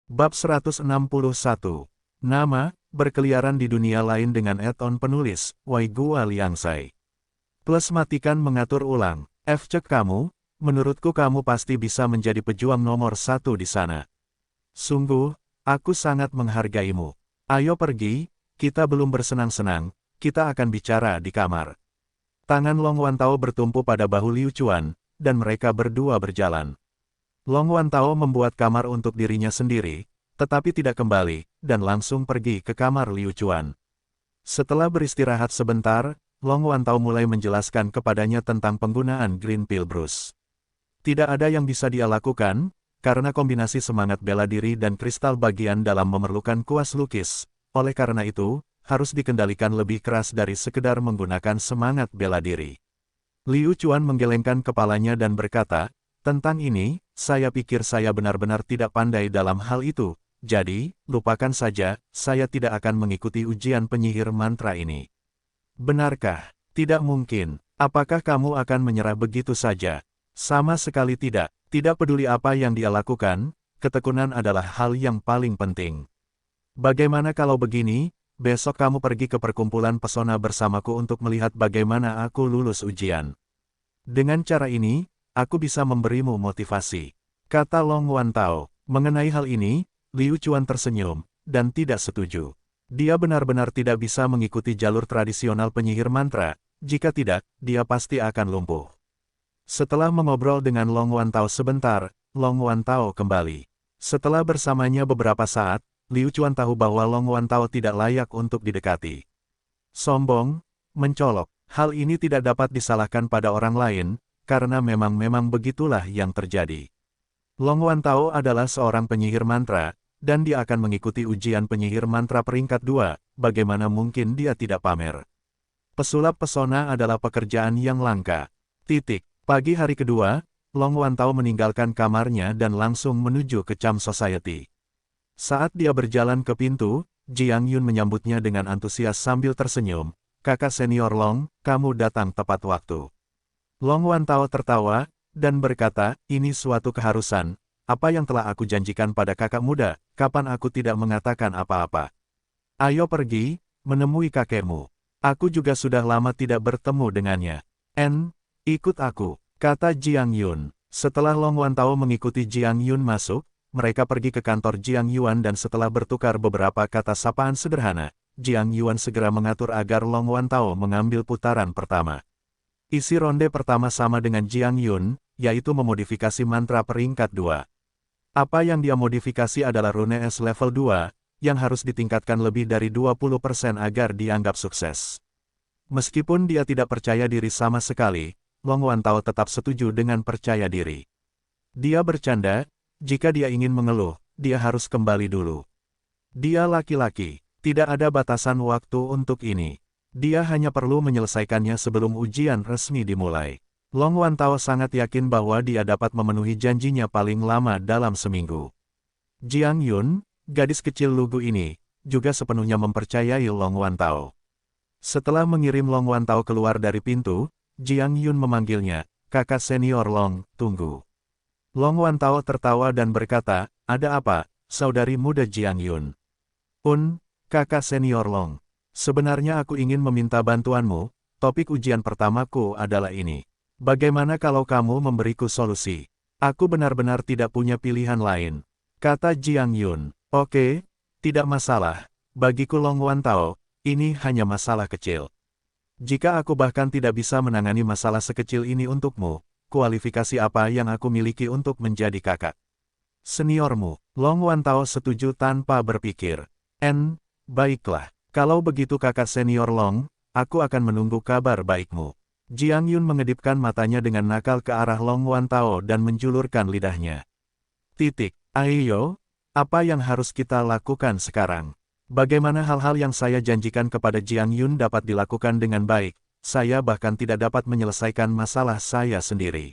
Bab 161. Nama, berkeliaran di dunia lain dengan add-on penulis, Wai Gua Liangsai. Plus matikan mengatur ulang. Cek kamu, menurutku kamu pasti bisa menjadi pejuang nomor 1 di sana. Sungguh, aku sangat menghargaimu. Ayo pergi, kita belum bersenang-senang, kita akan bicara di kamar. Tangan Long Wantao bertumpu pada bahu Liu Chuan, dan mereka berdua berjalan. Long Wantao membuat kamar untuk dirinya sendiri, tetapi tidak kembali, dan langsung pergi ke kamar Liu Chuan. Setelah beristirahat sebentar, Long Wantao mulai menjelaskan kepadanya tentang penggunaan Green Pill Brush. Tidak ada yang bisa dia lakukan, karena kombinasi semangat bela diri dan kristal bagian dalam memerlukan kuas lukis. Oleh karena itu, harus dikendalikan lebih keras dari sekedar menggunakan semangat bela diri. Liu Chuan menggelengkan kepalanya dan berkata, tentang ini, saya pikir saya benar-benar tidak pandai dalam hal itu, jadi, lupakan saja, saya tidak akan mengikuti ujian penyihir mantra ini. Benarkah? Tidak mungkin. Apakah kamu akan menyerah begitu saja? Sama sekali tidak. Tidak peduli apa yang dia lakukan, ketekunan adalah hal yang paling penting. Bagaimana kalau begini, besok kamu pergi ke perkumpulan pesona bersamaku untuk melihat bagaimana aku lulus ujian. Dengan cara ini, aku bisa memberimu motivasi. Kata Long Wantao. Mengenai hal ini, Liu Chuan tersenyum, dan tidak setuju. Dia benar-benar tidak bisa mengikuti jalur tradisional penyihir mantra, jika tidak, dia pasti akan lumpuh. Setelah mengobrol dengan Long Wantao sebentar, Long Wantao kembali. Setelah bersamanya beberapa saat, Liu Chuan tahu bahwa Long Wantao tidak layak untuk didekati. Sombong, mencolok, hal ini tidak dapat disalahkan pada orang lain, karena memang begitulah yang terjadi. Long Wantao adalah seorang penyihir mantra, dan dia akan mengikuti ujian penyihir mantra peringkat 2, bagaimana mungkin dia tidak pamer. Pesulap pesona adalah pekerjaan yang langka. Pagi hari kedua, Long Wantao meninggalkan kamarnya dan langsung menuju ke Charm Society. Saat dia berjalan ke pintu, Jiang Yun menyambutnya dengan antusias sambil tersenyum. Kakak senior Long, kamu datang tepat waktu. Long Wantao tertawa, dan berkata, ini suatu keharusan, apa yang telah aku janjikan pada kakak muda, kapan aku tidak mengatakan apa-apa. Ayo pergi, menemui kakekmu. Aku juga sudah lama tidak bertemu dengannya. Ikut aku, kata Jiang Yun. Setelah Long Wantao mengikuti Jiang Yun masuk, mereka pergi ke kantor Jiang Yuan dan setelah bertukar beberapa kata sapaan sederhana, Jiang Yuan segera mengatur agar Long Wantao mengambil putaran pertama. Isi ronde pertama sama dengan Jiang Yun, yaitu memodifikasi mantra peringkat 2. Apa yang dia modifikasi adalah rune S level 2, yang harus ditingkatkan lebih dari 20% agar dianggap sukses. Meskipun dia tidak percaya diri sama sekali, Long Wantao tetap setuju dengan percaya diri. Dia bercanda, jika dia ingin mengeluh, dia harus kembali dulu. Dia laki-laki, tidak ada batasan waktu untuk ini. Dia hanya perlu menyelesaikannya sebelum ujian resmi dimulai. Long Wantao sangat yakin bahwa dia dapat memenuhi janjinya paling lama dalam seminggu. Jiang Yun, gadis kecil lugu ini, juga sepenuhnya mempercayai Long Wantao. Setelah mengirim Long Wantao keluar dari pintu, Jiang Yun memanggilnya, kakak senior Long, tunggu. Long Wantao tertawa dan berkata, ada apa, saudari muda Jiang Yun? Kakak senior Long. Sebenarnya aku ingin meminta bantuanmu, topik ujian pertamaku adalah ini. Bagaimana kalau kamu memberiku solusi? Aku benar-benar tidak punya pilihan lain. Kata Jiang Yun. Oke, tidak masalah. Bagiku Long Wantao, ini hanya masalah kecil. Jika aku bahkan tidak bisa menangani masalah sekecil ini untukmu, kualifikasi apa yang aku miliki untuk menjadi kakak seniormu? Long Wantao setuju tanpa berpikir. Baiklah. Kalau begitu kakak senior Long, aku akan menunggu kabar baikmu. Jiang Yun mengedipkan matanya dengan nakal ke arah Long Wantao dan menjulurkan lidahnya. Ayo, apa yang harus kita lakukan sekarang? Bagaimana hal-hal yang saya janjikan kepada Jiang Yun dapat dilakukan dengan baik? Saya bahkan tidak dapat menyelesaikan masalah saya sendiri.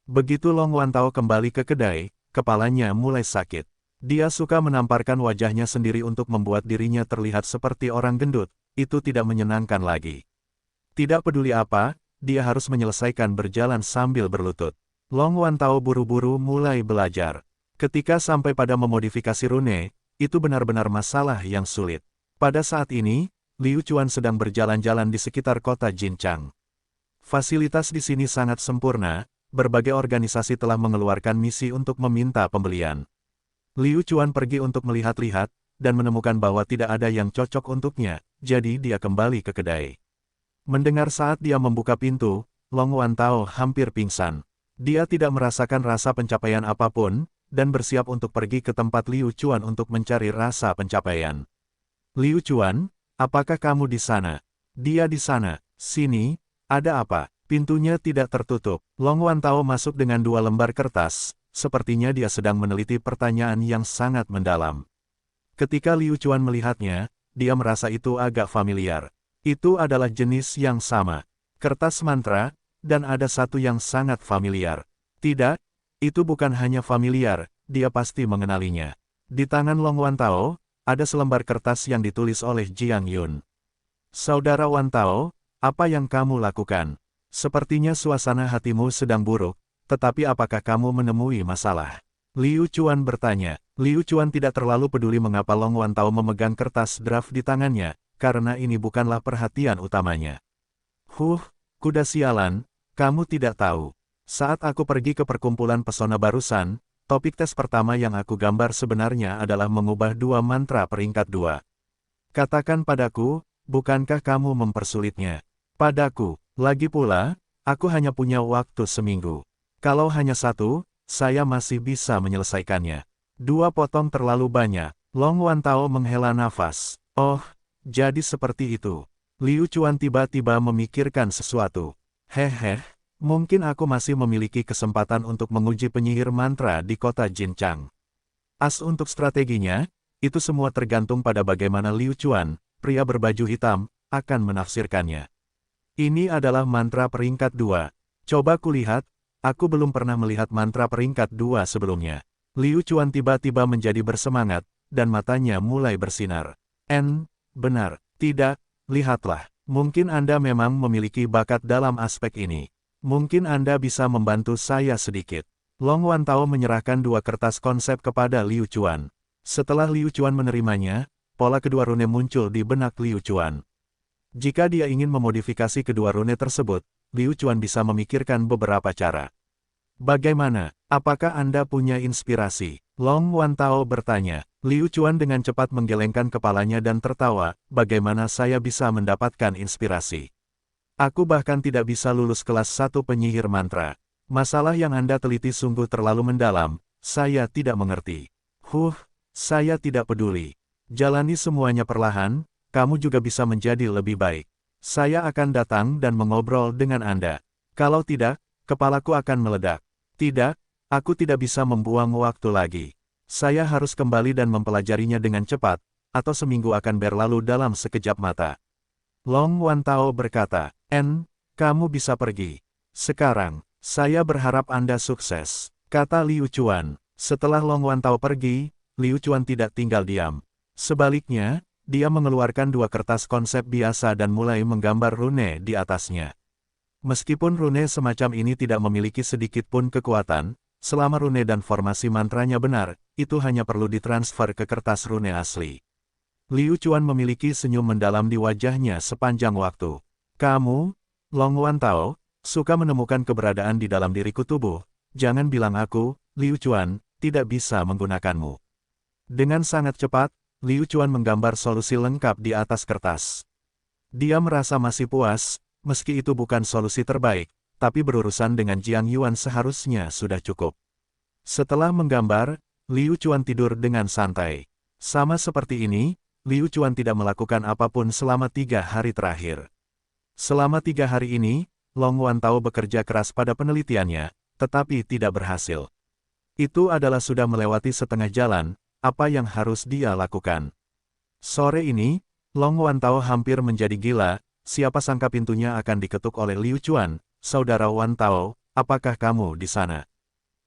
Begitu Long Wantao kembali ke kedai, kepalanya mulai sakit. Dia suka menamparkan wajahnya sendiri untuk membuat dirinya terlihat seperti orang gendut, itu tidak menyenangkan lagi. Tidak peduli apa, dia harus menyelesaikan berjalan sambil berlutut. Long Wantao buru-buru mulai belajar. Ketika sampai pada memodifikasi rune, itu benar-benar masalah yang sulit. Pada saat ini, Liu Chuan sedang berjalan-jalan di sekitar kota Jinchang. Fasilitas di sini sangat sempurna, berbagai organisasi telah mengeluarkan misi untuk meminta pembelian. Liu Chuan pergi untuk melihat-lihat, dan menemukan bahwa tidak ada yang cocok untuknya, jadi dia kembali ke kedai. Mendengar saat dia membuka pintu, Long Wantao hampir pingsan. Dia tidak merasakan rasa pencapaian apapun, dan bersiap untuk pergi ke tempat Liu Chuan untuk mencari rasa pencapaian. Liu Chuan, apakah kamu di sana? Dia di sana. Sini, ada apa? Pintunya tidak tertutup. Long Wantao masuk dengan 2 lembar kertas, sepertinya dia sedang meneliti pertanyaan yang sangat mendalam. Ketika Liu Chuan melihatnya, dia merasa itu agak familiar. Itu adalah jenis yang sama. Kertas mantra, dan ada satu yang sangat familiar. Tidak, itu bukan hanya familiar, dia pasti mengenalinya. Di tangan Long Wantao, ada selembar kertas yang ditulis oleh Jiang Yun. Saudara Wantao, apa yang kamu lakukan? Sepertinya suasana hatimu sedang buruk, tetapi apakah kamu menemui masalah? Liu Chuan bertanya. Liu Chuan tidak terlalu peduli mengapa Long Wantao memegang kertas draft di tangannya, karena ini bukanlah perhatian utamanya. Kuda sialan, kamu tidak tahu. Saat aku pergi ke perkumpulan pesona barusan, topik tes pertama yang aku gambar sebenarnya adalah mengubah 2 mantra peringkat 2. Katakan padaku, bukankah kamu mempersulitnya? Padaku, lagi pula, aku hanya punya waktu seminggu. Kalau hanya 1, saya masih bisa menyelesaikannya. 2 potong terlalu banyak. Long Wantao menghela nafas. Oh, jadi seperti itu. Liu Chuan tiba-tiba memikirkan sesuatu. Hehe. Mungkin aku masih memiliki kesempatan untuk menguji penyihir mantra di kota Jinchang. As untuk strateginya, itu semua tergantung pada bagaimana Liu Chuan, pria berbaju hitam, akan menafsirkannya. Ini adalah mantra peringkat 2. Coba kulihat, aku belum pernah melihat mantra peringkat 2 sebelumnya. Liu Chuan tiba-tiba menjadi bersemangat, dan matanya mulai bersinar. Benar, tidak, lihatlah, mungkin Anda memang memiliki bakat dalam aspek ini. Mungkin Anda bisa membantu saya sedikit. Long Wantao menyerahkan 2 kertas konsep kepada Liu Chuan. Setelah Liu Chuan menerimanya, pola kedua rune muncul di benak Liu Chuan. Jika dia ingin memodifikasi kedua rune tersebut, Liu Chuan bisa memikirkan beberapa cara. Bagaimana? Apakah Anda punya inspirasi? Long Wantao bertanya. Liu Chuan dengan cepat menggelengkan kepalanya dan tertawa, bagaimana saya bisa mendapatkan inspirasi? Aku bahkan tidak bisa lulus kelas 1 penyihir mantra. Masalah yang Anda teliti sungguh terlalu mendalam, saya tidak mengerti. Saya tidak peduli. Jalani semuanya perlahan, kamu juga bisa menjadi lebih baik. Saya akan datang dan mengobrol dengan Anda. Kalau tidak, kepalaku akan meledak. Tidak, aku tidak bisa membuang waktu lagi. Saya harus kembali dan mempelajarinya dengan cepat, atau seminggu akan berlalu dalam sekejap mata. Long Wantao berkata, kamu bisa pergi. Sekarang, saya berharap Anda sukses, kata Liu Chuan. Setelah Long Wantao pergi, Liu Chuan tidak tinggal diam. Sebaliknya, dia mengeluarkan 2 kertas konsep biasa dan mulai menggambar rune di atasnya. Meskipun rune semacam ini tidak memiliki sedikit pun kekuatan, selama rune dan formasi mantranya benar, itu hanya perlu ditransfer ke kertas rune asli. Liu Chuan memiliki senyum mendalam di wajahnya sepanjang waktu. Kamu, Long Wantao, suka menemukan keberadaan di dalam diriku tubuh. Jangan bilang aku, Liu Chuan, tidak bisa menggunakanmu. Dengan sangat cepat, Liu Chuan menggambar solusi lengkap di atas kertas. Dia merasa masih puas, meski itu bukan solusi terbaik, tapi berurusan dengan Jiang Yuan seharusnya sudah cukup. Setelah menggambar, Liu Chuan tidur dengan santai. Sama seperti ini, Liu Chuan tidak melakukan apapun selama 3 hari terakhir. Selama 3 hari ini, Long Wantao bekerja keras pada penelitiannya, tetapi tidak berhasil. Itu adalah sudah melewati setengah jalan, apa yang harus dia lakukan. Sore ini, Long Wantao hampir menjadi gila, siapa sangka pintunya akan diketuk oleh Liu Chuan. Saudara Wantao, apakah kamu di sana?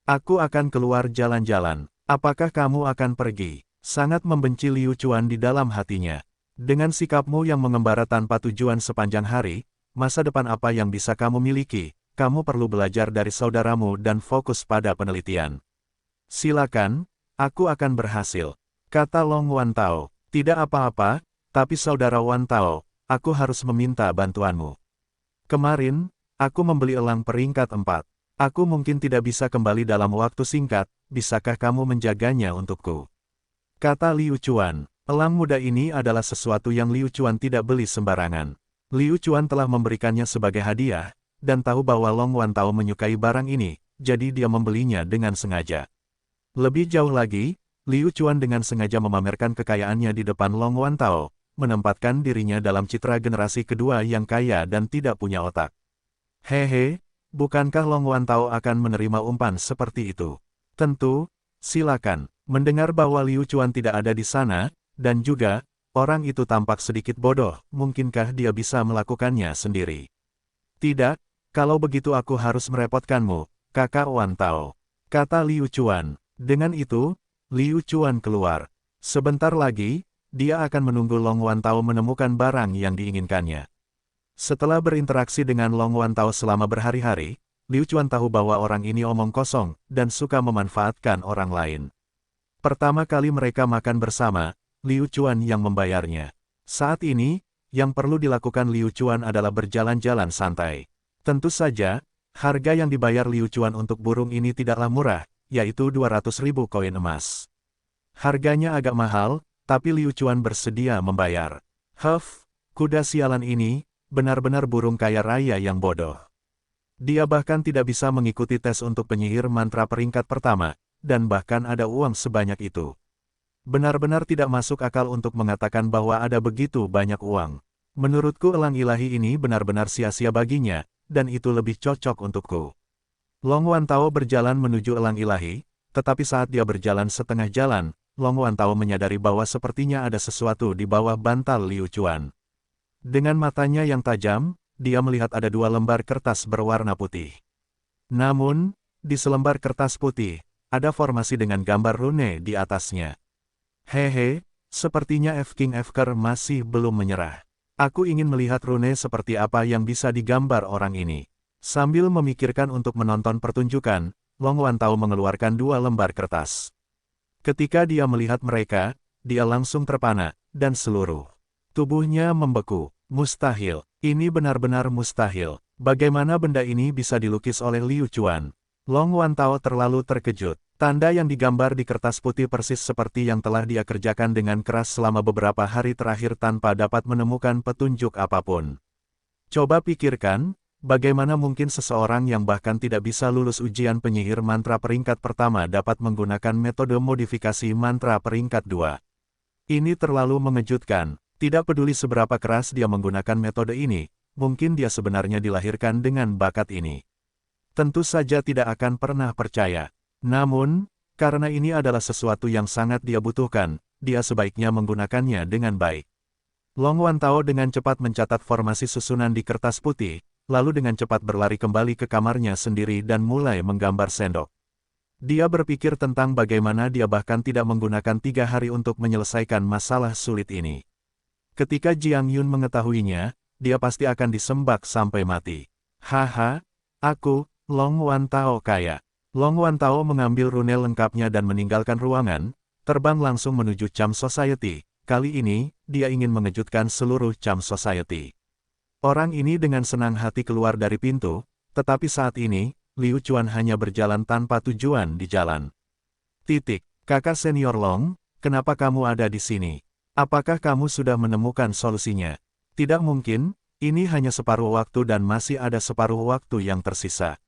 Aku akan keluar jalan-jalan. Apakah kamu akan pergi? Sangat membenci Liu Chuan di dalam hatinya. Dengan sikapmu yang mengembara tanpa tujuan sepanjang hari, masa depan apa yang bisa kamu miliki? Kamu perlu belajar dari saudaramu dan fokus pada penelitian. Silakan, aku akan berhasil, kata Long Wantao. Tidak apa-apa, tapi saudara Wantao, aku harus meminta bantuanmu. Kemarin, aku membeli elang peringkat 4. Aku mungkin tidak bisa kembali dalam waktu singkat, bisakah kamu menjaganya untukku? Kata Liu Chuan. Elang muda ini adalah sesuatu yang Liu Chuan tidak beli sembarangan. Liu Chuan telah memberikannya sebagai hadiah, dan tahu bahwa Long Wantao menyukai barang ini, jadi dia membelinya dengan sengaja. Lebih jauh lagi, Liu Chuan dengan sengaja memamerkan kekayaannya di depan Long Wantao, menempatkan dirinya dalam citra generasi kedua yang kaya dan tidak punya otak. Hehe, bukankah Long Wantao akan menerima umpan seperti itu? Tentu, silakan. Mendengar bahwa Liu Chuan tidak ada di sana, dan juga, orang itu tampak sedikit bodoh, mungkinkah dia bisa melakukannya sendiri? Tidak, kalau begitu aku harus merepotkanmu, kakak Wantao, kata Liu Chuan. Dengan itu, Liu Chuan keluar. Sebentar lagi, dia akan menunggu Long Wantao menemukan barang yang diinginkannya. Setelah berinteraksi dengan Long Wantao selama berhari-hari, Liu Chuan tahu bahwa orang ini omong kosong, dan suka memanfaatkan orang lain. Pertama kali mereka makan bersama, Liu Chuan yang membayarnya. Saat ini, yang perlu dilakukan Liu Chuan adalah berjalan-jalan santai. Tentu saja, harga yang dibayar Liu Chuan untuk burung ini tidaklah murah, yaitu 200.000 koin emas. Harganya agak mahal, tapi Liu Chuan bersedia membayar. Kuda sialan ini, benar-benar burung kaya raya yang bodoh. Dia bahkan tidak bisa mengikuti tes untuk penyihir mantra peringkat pertama, dan bahkan ada uang sebanyak itu. Benar-benar tidak masuk akal untuk mengatakan bahwa ada begitu banyak uang. Menurutku elang ilahi ini benar-benar sia-sia baginya, dan itu lebih cocok untukku. Long Wantao berjalan menuju elang ilahi, tetapi saat dia berjalan setengah jalan, Long Wantao menyadari bahwa sepertinya ada sesuatu di bawah bantal Liu Chuan. Dengan matanya yang tajam, dia melihat ada 2 lembar kertas berwarna putih. Namun, di selembar kertas putih, ada formasi dengan gambar rune di atasnya. Hehe, sepertinya King Fker masih belum menyerah. Aku ingin melihat rune seperti apa yang bisa digambar orang ini. Sambil memikirkan untuk menonton pertunjukan, Long Wantao mengeluarkan 2 lembar kertas. Ketika dia melihat mereka, dia langsung terpana, dan seluruh tubuhnya membeku. Mustahil, ini benar-benar mustahil. Bagaimana benda ini bisa dilukis oleh Liu Chuan? Long Wantao terlalu terkejut. Tanda yang digambar di kertas putih persis seperti yang telah dia kerjakan dengan keras selama beberapa hari terakhir tanpa dapat menemukan petunjuk apapun. Coba pikirkan, bagaimana mungkin seseorang yang bahkan tidak bisa lulus ujian penyihir mantra peringkat pertama dapat menggunakan metode modifikasi mantra peringkat 2. Ini terlalu mengejutkan. Tidak peduli seberapa keras dia menggunakan metode ini, mungkin dia sebenarnya dilahirkan dengan bakat ini. Tentu saja tidak akan pernah percaya. Namun, karena ini adalah sesuatu yang sangat dia butuhkan, dia sebaiknya menggunakannya dengan baik. Long Wantao dengan cepat mencatat formasi susunan di kertas putih, lalu dengan cepat berlari kembali ke kamarnya sendiri dan mulai menggambar sendok. Dia berpikir tentang bagaimana dia bahkan tidak menggunakan 3 hari untuk menyelesaikan masalah sulit ini. Ketika Jiang Yun mengetahuinya, dia pasti akan disembak sampai mati. Haha, aku, Long Wantao kaya. Long Wantao mengambil rune lengkapnya dan meninggalkan ruangan, terbang langsung menuju Charm Society. Kali ini, dia ingin mengejutkan seluruh Charm Society. Orang ini dengan senang hati keluar dari pintu, tetapi saat ini, Liu Chuan hanya berjalan tanpa tujuan di jalan. Kakak senior Long, kenapa kamu ada di sini? Apakah kamu sudah menemukan solusinya? Tidak mungkin, ini hanya separuh waktu dan masih ada separuh waktu yang tersisa.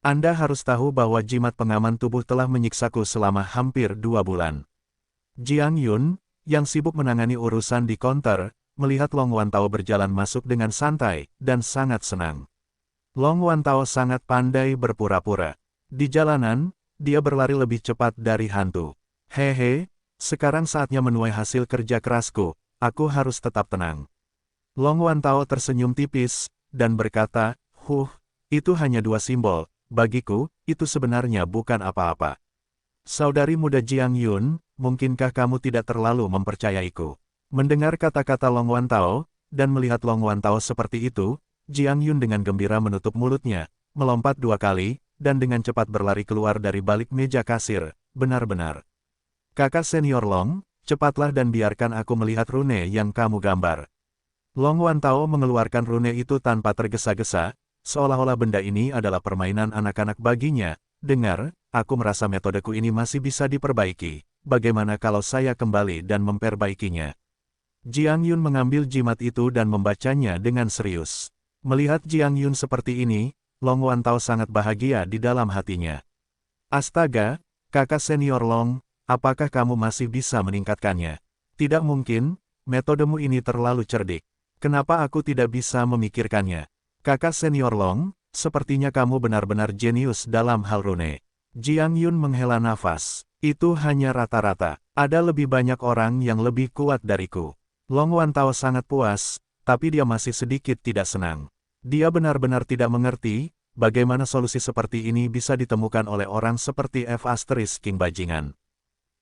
Anda harus tahu bahwa jimat pengaman tubuh telah menyiksaku selama hampir 2 bulan. Jiang Yun, yang sibuk menangani urusan di counter, melihat Long Wantao berjalan masuk dengan santai, dan sangat senang. Long Wantao sangat pandai berpura-pura. Di jalanan, dia berlari lebih cepat dari hantu. Hehe, sekarang saatnya menuai hasil kerja kerasku, aku harus tetap tenang. Long Wantao tersenyum tipis, dan berkata, itu hanya 2 simbol, bagiku, itu sebenarnya bukan apa-apa. Saudari muda Jiang Yun, mungkinkah kamu tidak terlalu mempercayaiku? Mendengar kata-kata Long Wantao, dan melihat Long Wantao seperti itu, Jiang Yun dengan gembira menutup mulutnya, melompat 2 kali, dan dengan cepat berlari keluar dari balik meja kasir, benar-benar. Kakak senior Long, cepatlah dan biarkan aku melihat rune yang kamu gambar. Long Wantao mengeluarkan rune itu tanpa tergesa-gesa, seolah-olah benda ini adalah permainan anak-anak baginya. Dengar, aku merasa metodeku ini masih bisa diperbaiki. Bagaimana kalau saya kembali dan memperbaikinya? Jiang Yun mengambil jimat itu dan membacanya dengan serius. Melihat Jiang Yun seperti ini, Long Wantao sangat bahagia di dalam hatinya. Astaga, kakak senior Long, apakah kamu masih bisa meningkatkannya? Tidak mungkin, metodemu ini terlalu cerdik. Kenapa aku tidak bisa memikirkannya? Kakak senior Long, sepertinya kamu benar-benar jenius dalam hal rune. Jiang Yun menghela nafas. Itu hanya rata-rata. Ada lebih banyak orang yang lebih kuat dariku. Long Wantao sangat puas, tapi dia masih sedikit tidak senang. Dia benar-benar tidak mengerti, bagaimana solusi seperti ini bisa ditemukan oleh orang seperti F** King Bajingan.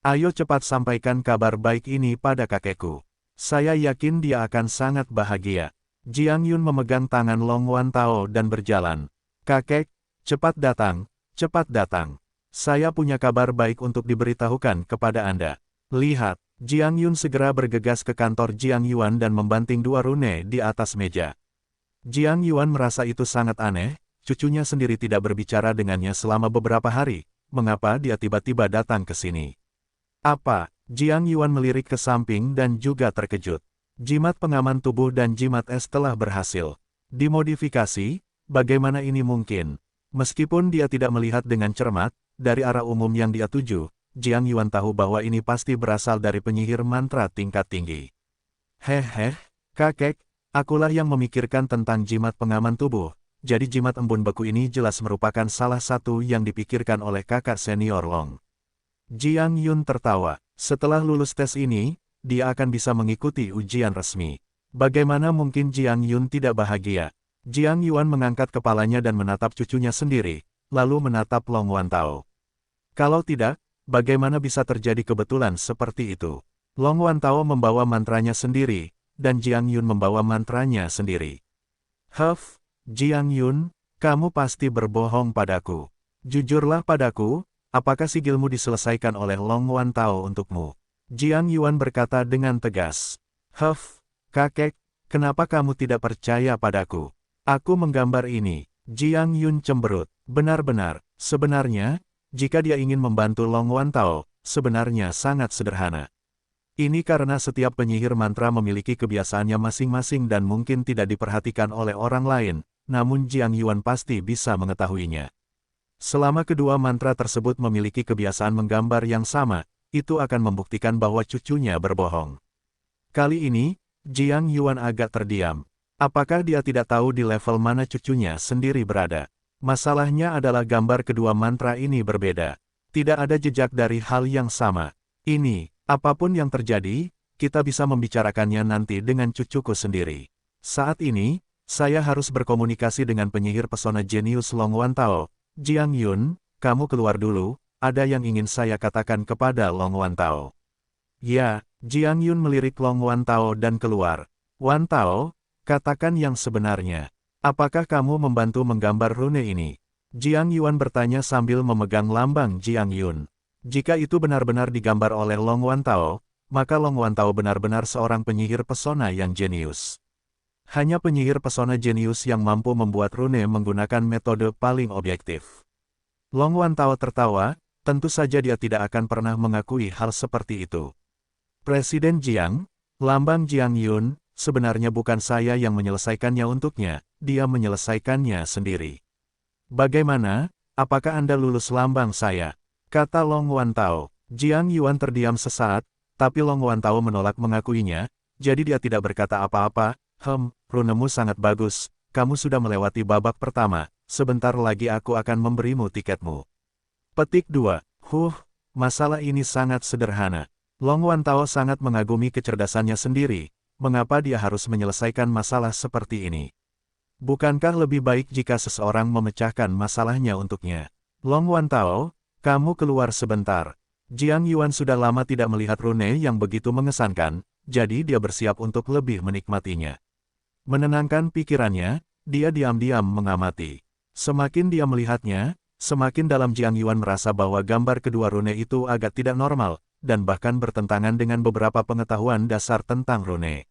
Ayo cepat sampaikan kabar baik ini pada kakekku. Saya yakin dia akan sangat bahagia. Jiang Yun memegang tangan Long Wantao dan berjalan. Kakek, cepat datang, cepat datang. Saya punya kabar baik untuk diberitahukan kepada Anda. Lihat, Jiang Yun segera bergegas ke kantor Jiang Yuan dan membanting dua rune di atas meja. Jiang Yuan merasa itu sangat aneh, cucunya sendiri tidak berbicara dengannya selama beberapa hari. Mengapa dia tiba-tiba datang ke sini? Apa? Jiang Yuan melirik ke samping dan juga terkejut. Jimat pengaman tubuh dan jimat es telah berhasil dimodifikasi. Bagaimana ini mungkin? Meskipun dia tidak melihat dengan cermat, dari arah umum yang dia tuju, Jiang Yuan tahu bahwa ini pasti berasal dari penyihir mantra tingkat tinggi. Hehe, kakek, akulah yang memikirkan tentang jimat pengaman tubuh, jadi jimat embun beku ini jelas merupakan salah satu yang dipikirkan oleh kakak senior Long. Jiang Yun tertawa. Setelah lulus tes ini, dia akan bisa mengikuti ujian resmi. Bagaimana mungkin Jiang Yun tidak bahagia? Jiang Yuan mengangkat kepalanya dan menatap cucunya sendiri, lalu menatap Long Wantao. Kalau tidak, bagaimana bisa terjadi kebetulan seperti itu? Long Wantao membawa mantranya sendiri, dan Jiang Yun membawa mantranya sendiri. Huff, Jiang Yun, kamu pasti berbohong padaku. Jujurlah padaku, apakah sigilmu diselesaikan oleh Long Wantao untukmu? Jiang Yuan berkata dengan tegas. Huff, kakek, kenapa kamu tidak percaya padaku? Aku menggambar ini. Jiang Yun cemberut. Benar-benar, sebenarnya, jika dia ingin membantu Long Wantao, sebenarnya sangat sederhana. Ini karena setiap penyihir mantra memiliki kebiasaannya masing-masing dan mungkin tidak diperhatikan oleh orang lain, namun Jiang Yuan pasti bisa mengetahuinya. Selama kedua mantra tersebut memiliki kebiasaan menggambar yang sama, itu akan membuktikan bahwa cucunya berbohong. Kali ini, Jiang Yuan agak terdiam. Apakah dia tidak tahu di level mana cucunya sendiri berada? Masalahnya adalah gambar kedua mantra ini berbeda. Tidak ada jejak dari hal yang sama. Ini, apapun yang terjadi, kita bisa membicarakannya nanti dengan cucuku sendiri. Saat ini, saya harus berkomunikasi dengan penyihir pesona jenius Long Wantao. Jiang Yun, kamu keluar dulu, ada yang ingin saya katakan kepada Long Wantao. Ya, Jiang Yun melirik Long Wantao dan keluar. Wantao, katakan yang sebenarnya. Apakah kamu membantu menggambar rune ini? Jiang Yuan bertanya sambil memegang lambang Jiang Yun. Jika itu benar-benar digambar oleh Long Wantao, maka Long Wantao benar-benar seorang penyihir pesona yang jenius. Hanya penyihir pesona jenius yang mampu membuat rune menggunakan metode paling objektif. Long Wantao tertawa, tentu saja dia tidak akan pernah mengakui hal seperti itu. Presiden Jiang, lambang Jiang Yun, sebenarnya bukan saya yang menyelesaikannya untuknya, dia menyelesaikannya sendiri. Bagaimana, apakah Anda lulus lambang saya? Kata Long Wantao. Jiang Yuan terdiam sesaat, tapi Long Wantao menolak mengakuinya, jadi dia tidak berkata apa-apa. Runemu sangat bagus, kamu sudah melewati babak pertama, sebentar lagi aku akan memberimu tiketmu. Petik 2. Masalah ini sangat sederhana. Long Wantao sangat mengagumi kecerdasannya sendiri, mengapa dia harus menyelesaikan masalah seperti ini? Bukankah lebih baik jika seseorang memecahkan masalahnya untuknya? Long Wantao, kamu keluar sebentar. Jiang Yuan sudah lama tidak melihat rune yang begitu mengesankan, jadi dia bersiap untuk lebih menikmatinya. Menenangkan pikirannya, dia diam-diam mengamati. Semakin dia melihatnya, Semakin dalam Jiang Yuan merasa bahwa gambar kedua rune itu agak tidak normal, dan bahkan bertentangan dengan beberapa pengetahuan dasar tentang rune.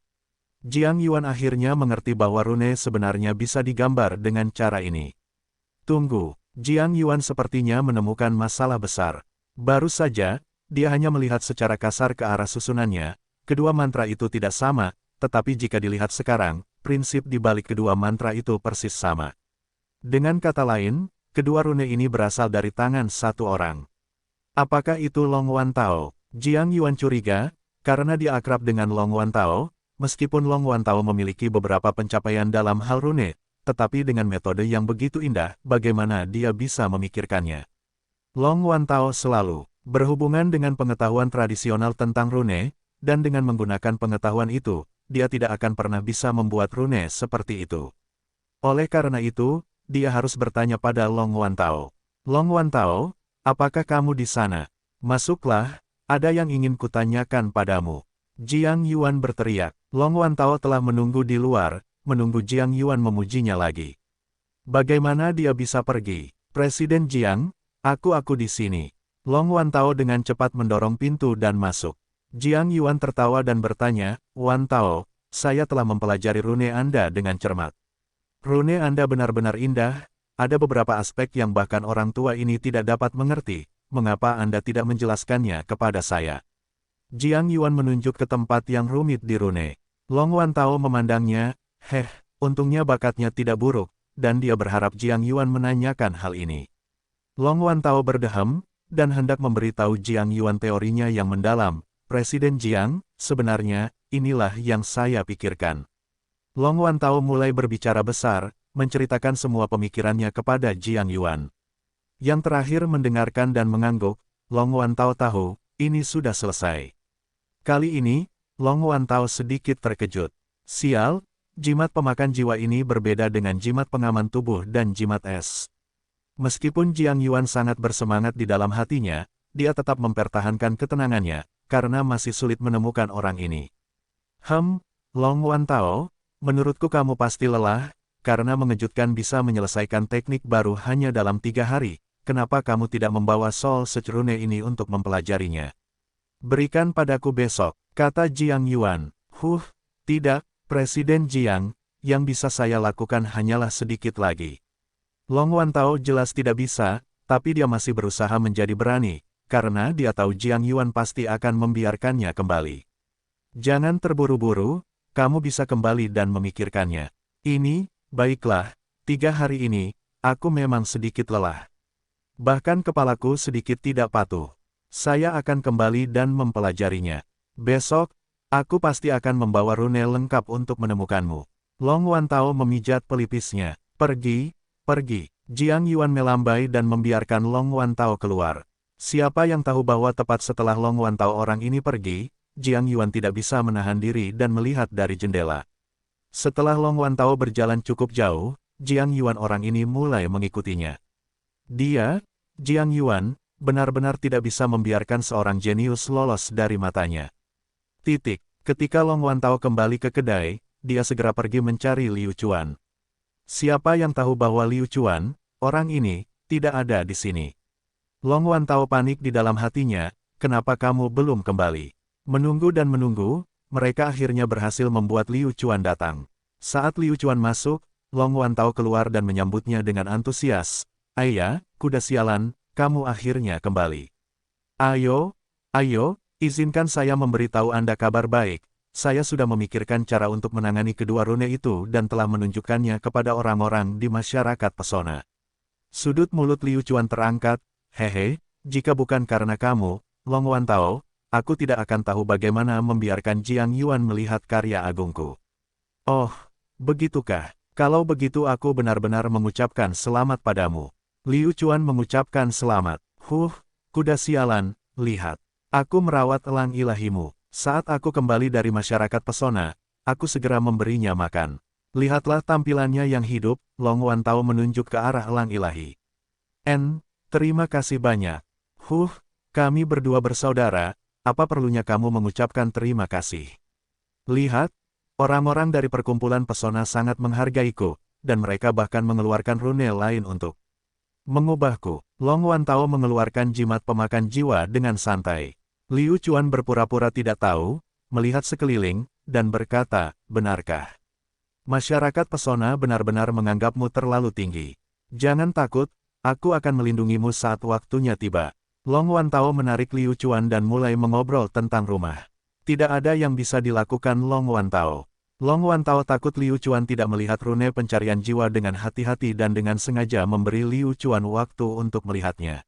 Jiang Yuan akhirnya mengerti bahwa rune sebenarnya bisa digambar dengan cara ini. Tunggu, Jiang Yuan sepertinya menemukan masalah besar. Baru saja, dia hanya melihat secara kasar ke arah susunannya, kedua mantra itu tidak sama, tetapi jika dilihat sekarang, prinsip di balik kedua mantra itu persis sama. Dengan kata lain, kedua rune ini berasal dari tangan satu orang. Apakah itu Long Wantao? Jiang Yuan curiga, karena dia akrab dengan Long Wantao, meskipun Long Wantao memiliki beberapa pencapaian dalam hal rune, tetapi dengan metode yang begitu indah, bagaimana dia bisa memikirkannya? Long Wantao selalu berhubungan dengan pengetahuan tradisional tentang rune, dan dengan menggunakan pengetahuan itu, dia tidak akan pernah bisa membuat rune seperti itu. Oleh karena itu, dia harus bertanya pada Long Wantao. Long Wantao, apakah kamu di sana? Masuklah, ada yang ingin kutanyakan padamu. Jiang Yuan berteriak. Long Wantao telah menunggu di luar, menunggu Jiang Yuan memujinya lagi. Bagaimana dia bisa pergi? Presiden Jiang, aku di sini. Long Wantao dengan cepat mendorong pintu dan masuk. Jiang Yuan tertawa dan bertanya, Wantao, saya telah mempelajari rune Anda dengan cermat. Rune Anda benar-benar indah, ada beberapa aspek yang bahkan orang tua ini tidak dapat mengerti, mengapa Anda tidak menjelaskannya kepada saya? Jiang Yuan menunjuk ke tempat yang rumit di rune. Long Wantao memandangnya, untungnya bakatnya tidak buruk, dan dia berharap Jiang Yuan menanyakan hal ini. Long Wantao berdeham, dan hendak memberitahu Jiang Yuan teorinya yang mendalam. Presiden Jiang, sebenarnya, inilah yang saya pikirkan. Long Wantao mulai berbicara besar, menceritakan semua pemikirannya kepada Jiang Yuan. Yang terakhir mendengarkan dan mengangguk, Long Wantao tahu, ini sudah selesai. Kali ini, Long Wantao sedikit terkejut. Sial, jimat pemakan jiwa ini berbeda dengan jimat pengaman tubuh dan jimat es. Meskipun Jiang Yuan sangat bersemangat di dalam hatinya, dia tetap mempertahankan ketenangannya, karena masih sulit menemukan orang ini. Long Wantao, menurutku kamu pasti lelah, karena mengejutkan bisa menyelesaikan teknik baru hanya dalam 3 hari, kenapa kamu tidak membawa Soul Search Rune ini untuk mempelajarinya? Berikan padaku besok, kata Jiang Yuan. Tidak, Presiden Jiang, yang bisa saya lakukan hanyalah sedikit lagi. Long Wantao jelas tidak bisa, tapi dia masih berusaha menjadi berani, karena dia tahu Jiang Yuan pasti akan membiarkannya kembali. Jangan terburu-buru, kamu bisa kembali dan memikirkannya. Baiklah, 3 hari ini, aku memang sedikit lelah. Bahkan kepalaku sedikit tidak patuh. Saya akan kembali dan mempelajarinya. Besok, aku pasti akan membawa rune lengkap untuk menemukanmu. Long Wantao memijat pelipisnya. Pergi. Jiang Yuan melambai dan membiarkan Long Wantao keluar. Siapa yang tahu bahwa tepat setelah Long Wantao orang ini pergi, Jiang Yuan tidak bisa menahan diri dan melihat dari jendela. Setelah Long Wantao berjalan cukup jauh, Jiang Yuan orang ini mulai mengikutinya. Dia, Jiang Yuan, benar-benar tidak bisa membiarkan seorang jenius lolos dari matanya. Ketika Long Wantao kembali ke kedai, dia segera pergi mencari Liu Chuan. Siapa yang tahu bahwa Liu Chuan, orang ini, tidak ada di sini? Long Wantao panik di dalam hatinya, kenapa kamu belum kembali? Menunggu dan menunggu, mereka akhirnya berhasil membuat Liu Chuan datang. Saat Liu Chuan masuk, Long Wantao keluar dan menyambutnya dengan antusias. Ayah, kuda sialan, kamu akhirnya kembali. Ayo, izinkan saya memberitahu Anda kabar baik. Saya sudah memikirkan cara untuk menangani kedua rune itu dan telah menunjukkannya kepada orang-orang di masyarakat pesona. Sudut mulut Liu Chuan terangkat. Jika bukan karena kamu, Long Wantao, aku tidak akan tahu bagaimana membiarkan Jiang Yuan melihat karya agungku. Oh, begitukah? Kalau begitu aku benar-benar mengucapkan selamat padamu. Liu Chuan mengucapkan selamat. Kuda sialan, lihat. Aku merawat elang ilahimu. Saat aku kembali dari masyarakat pesona, aku segera memberinya makan. Lihatlah tampilannya yang hidup, Long Wantao menunjuk ke arah elang ilahi. Terima kasih banyak. Kami berdua bersaudara, apa perlunya kamu mengucapkan terima kasih? Lihat, orang-orang dari perkumpulan pesona sangat menghargaiku, dan mereka bahkan mengeluarkan rune lain untuk Mengubahku. Long Wantao mengeluarkan jimat pemakan jiwa dengan santai. Liu Chuan berpura-pura tidak tahu, melihat sekeliling, dan berkata, benarkah? Masyarakat pesona benar-benar menganggapmu terlalu tinggi. Jangan takut, aku akan melindungimu saat waktunya tiba. Long Wantao menarik Liu Chuan dan mulai mengobrol tentang rumah. Tidak ada yang bisa dilakukan Long Wantao. Long Wantao takut Liu Chuan tidak melihat rune pencarian jiwa dengan hati-hati dan dengan sengaja memberi Liu Chuan waktu untuk melihatnya.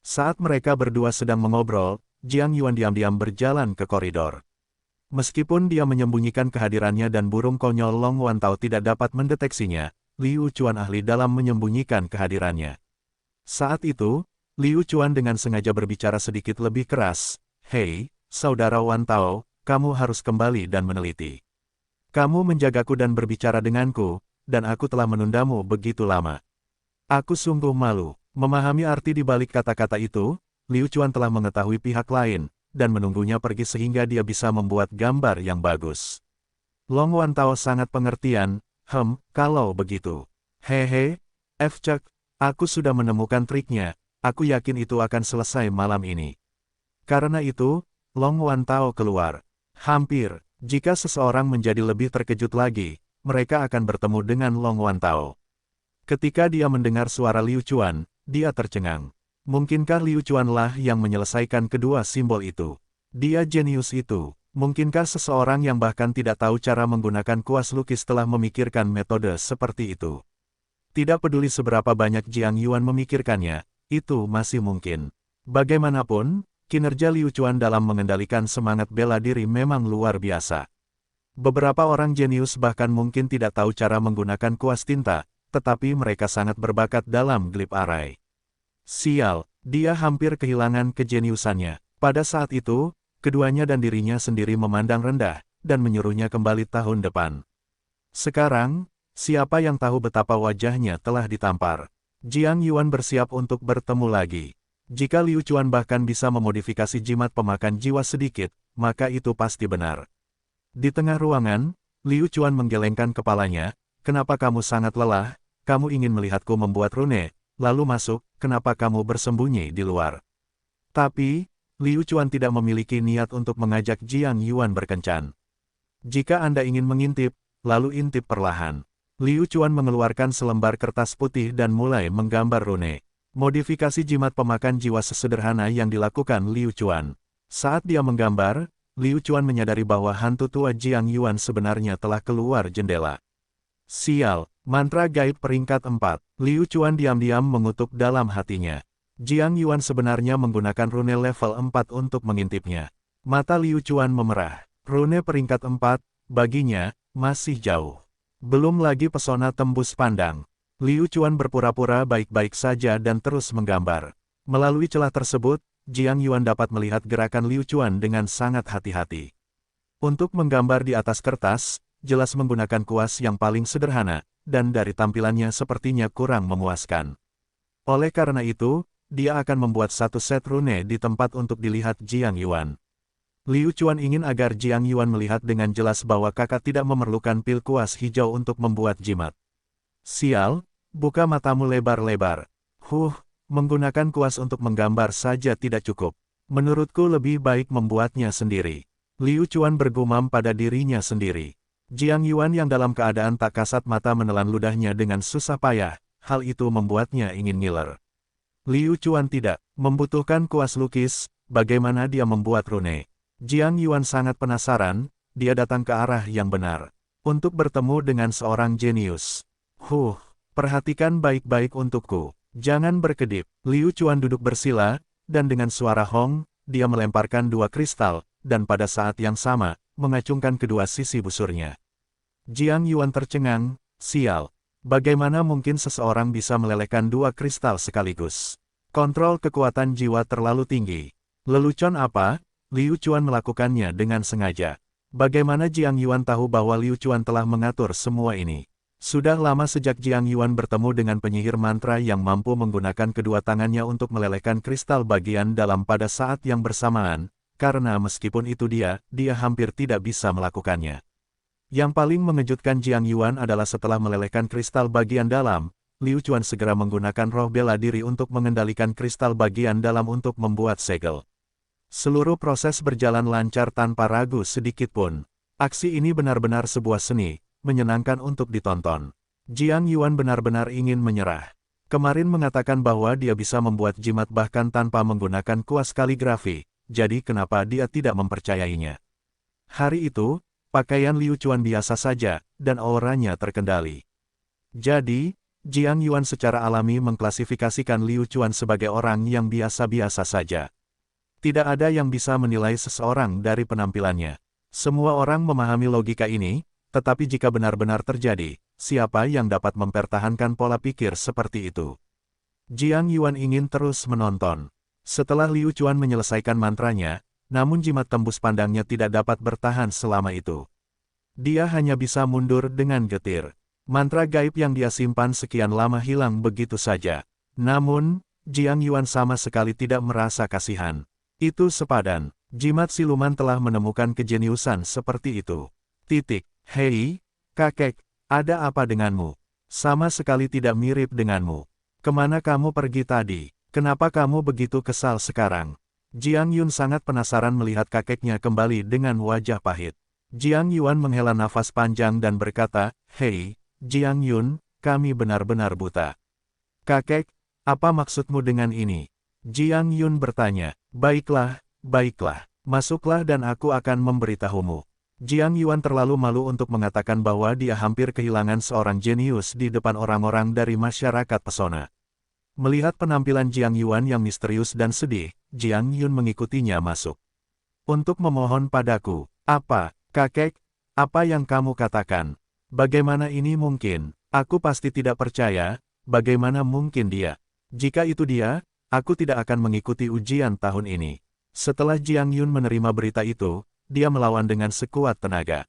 Saat mereka berdua sedang mengobrol, Jiang Yuan diam-diam berjalan ke koridor. Meskipun dia menyembunyikan kehadirannya dan burung konyol Long Wantao tidak dapat mendeteksinya, Liu Chuan ahli dalam menyembunyikan kehadirannya. Saat itu, Liu Chuan dengan sengaja berbicara sedikit lebih keras, "Hei, saudara Wantao, kamu harus kembali dan meneliti. Kamu menjagaku dan berbicara denganku, dan aku telah menundamu begitu lama. Aku sungguh malu." Memahami arti di balik kata-kata itu, Liu Chuan telah mengetahui pihak lain, dan menunggunya pergi sehingga dia bisa membuat gambar yang bagus. Long Wantao sangat pengertian, kalau begitu. Hehe, F-Cek, aku sudah menemukan triknya, aku yakin itu akan selesai malam ini. Karena itu, Long Wantao keluar. Hampir. Jika seseorang menjadi lebih terkejut lagi, mereka akan bertemu dengan Long Wantao. Ketika dia mendengar suara Liu Chuan, dia tercengang. Mungkinkah Liu Chuan lah yang menyelesaikan kedua simbol itu? Dia jenius itu. Mungkinkah seseorang yang bahkan tidak tahu cara menggunakan kuas lukis telah memikirkan metode seperti itu? Tidak peduli seberapa banyak Jiang Yuan memikirkannya, itu masih mungkin. Bagaimanapun, kinerja Liu Chuan dalam mengendalikan semangat bela diri memang luar biasa. Beberapa orang jenius bahkan mungkin tidak tahu cara menggunakan kuas tinta, tetapi mereka sangat berbakat dalam glip arai. Sial, dia hampir kehilangan kejeniusannya. Pada saat itu, keduanya dan dirinya sendiri memandang rendah, dan menyuruhnya kembali tahun depan. Sekarang, siapa yang tahu betapa wajahnya telah ditampar? Jiang Yuan bersiap untuk bertemu lagi. Jika Liu Chuan bahkan bisa memodifikasi jimat pemakan jiwa sedikit, maka itu pasti benar. Di tengah ruangan, Liu Chuan menggelengkan kepalanya, "Kenapa kamu sangat lelah? Kamu ingin melihatku membuat rune, lalu masuk, kenapa kamu bersembunyi di luar?" Tapi, Liu Chuan tidak memiliki niat untuk mengajak Jiang Yuan berkencan. "Jika Anda ingin mengintip, lalu intip perlahan." Liu Chuan mengeluarkan selembar kertas putih dan mulai menggambar rune. Modifikasi jimat pemakan jiwa sesederhana yang dilakukan Liu Chuan. Saat dia menggambar, Liu Chuan menyadari bahwa hantu tua Jiang Yuan sebenarnya telah keluar jendela. Sial, mantra gaib peringkat 4. Liu Chuan diam-diam mengutuk dalam hatinya. Jiang Yuan sebenarnya menggunakan rune level 4 untuk mengintipnya. Mata Liu Chuan memerah. Rune peringkat 4, baginya, masih jauh. Belum lagi pesona tembus pandang. Liu Chuan berpura-pura baik-baik saja dan terus menggambar. Melalui celah tersebut, Jiang Yuan dapat melihat gerakan Liu Chuan dengan sangat hati-hati. Untuk menggambar di atas kertas, jelas menggunakan kuas yang paling sederhana, dan dari tampilannya sepertinya kurang memuaskan. Oleh karena itu, dia akan membuat satu set rune di tempat untuk dilihat Jiang Yuan. Liu Chuan ingin agar Jiang Yuan melihat dengan jelas bahwa kakak tidak memerlukan pil kuas hijau untuk membuat jimat. Sial, buka matamu lebar-lebar. Menggunakan kuas untuk menggambar saja tidak cukup. Menurutku lebih baik membuatnya sendiri. Liu Chuan bergumam pada dirinya sendiri. Jiang Yuan yang dalam keadaan tak kasat mata menelan ludahnya dengan susah payah, hal itu membuatnya ingin ngiler. Liu Chuan tidak membutuhkan kuas lukis, bagaimana dia membuat rune. Jiang Yuan sangat penasaran, dia datang ke arah yang benar. Untuk bertemu dengan seorang jenius. Perhatikan baik-baik untukku. Jangan berkedip. Liu Chuan duduk bersila, dan dengan suara hong, dia melemparkan dua kristal, dan pada saat yang sama, mengacungkan kedua sisi busurnya. Jiang Yuan tercengang, sial. Bagaimana mungkin seseorang bisa melelehkan dua kristal sekaligus? Kontrol kekuatan jiwa terlalu tinggi. Lelucon apa? Liu Chuan melakukannya dengan sengaja. Bagaimana Jiang Yuan tahu bahwa Liu Chuan telah mengatur semua ini? Sudah lama sejak Jiang Yuan bertemu dengan penyihir mantra yang mampu menggunakan kedua tangannya untuk melelehkan kristal bagian dalam pada saat yang bersamaan, karena meskipun itu dia hampir tidak bisa melakukannya. Yang paling mengejutkan Jiang Yuan adalah setelah melelehkan kristal bagian dalam, Liu Chuan segera menggunakan roh bela diri untuk mengendalikan kristal bagian dalam untuk membuat segel. Seluruh proses berjalan lancar tanpa ragu sedikit pun. Aksi ini benar-benar sebuah seni, menyenangkan untuk ditonton. Jiang Yuan benar-benar ingin menyerah. Kemarin mengatakan bahwa dia bisa membuat jimat bahkan tanpa menggunakan kuas kaligrafi, jadi kenapa dia tidak mempercayainya? Hari itu, pakaian Liu Chuan biasa saja, dan auranya terkendali. Jadi, Jiang Yuan secara alami mengklasifikasikan Liu Chuan sebagai orang yang biasa-biasa saja. Tidak ada yang bisa menilai seseorang dari penampilannya. Semua orang memahami logika ini, tetapi jika benar-benar terjadi, siapa yang dapat mempertahankan pola pikir seperti itu? Jiang Yuan ingin terus menonton. Setelah Liu Chuan menyelesaikan mantranya, namun jimat tembus pandangnya tidak dapat bertahan selama itu. Dia hanya bisa mundur dengan getir. Mantra gaib yang dia simpan sekian lama hilang begitu saja. Namun, Jiang Yuan sama sekali tidak merasa kasihan. Itu sepadan. Jimat siluman telah menemukan kejeniusan seperti itu. Hei, kakek, ada apa denganmu? Sama sekali tidak mirip denganmu. Kemana kamu pergi tadi? Kenapa kamu begitu kesal sekarang? Jiang Yun sangat penasaran melihat kakeknya kembali dengan wajah pahit. Jiang Yuan menghela nafas panjang dan berkata, "Hei, Jiang Yun, kami benar-benar buta." "Kakek, apa maksudmu dengan ini?" Jiang Yun bertanya. "Baiklah, baiklah. Masuklah dan aku akan memberitahumu." Jiang Yuan terlalu malu untuk mengatakan bahwa dia hampir kehilangan seorang jenius di depan orang-orang dari masyarakat pesona. Melihat penampilan Jiang Yuan yang misterius dan sedih, Jiang Yun mengikutinya masuk. "Untuk memohon padaku." "Apa, kakek? Apa yang kamu katakan? Bagaimana ini mungkin? Aku pasti tidak percaya, bagaimana mungkin dia? Jika itu dia, aku tidak akan mengikuti ujian tahun ini." Setelah Jiang Yun menerima berita itu, dia melawan dengan sekuat tenaga.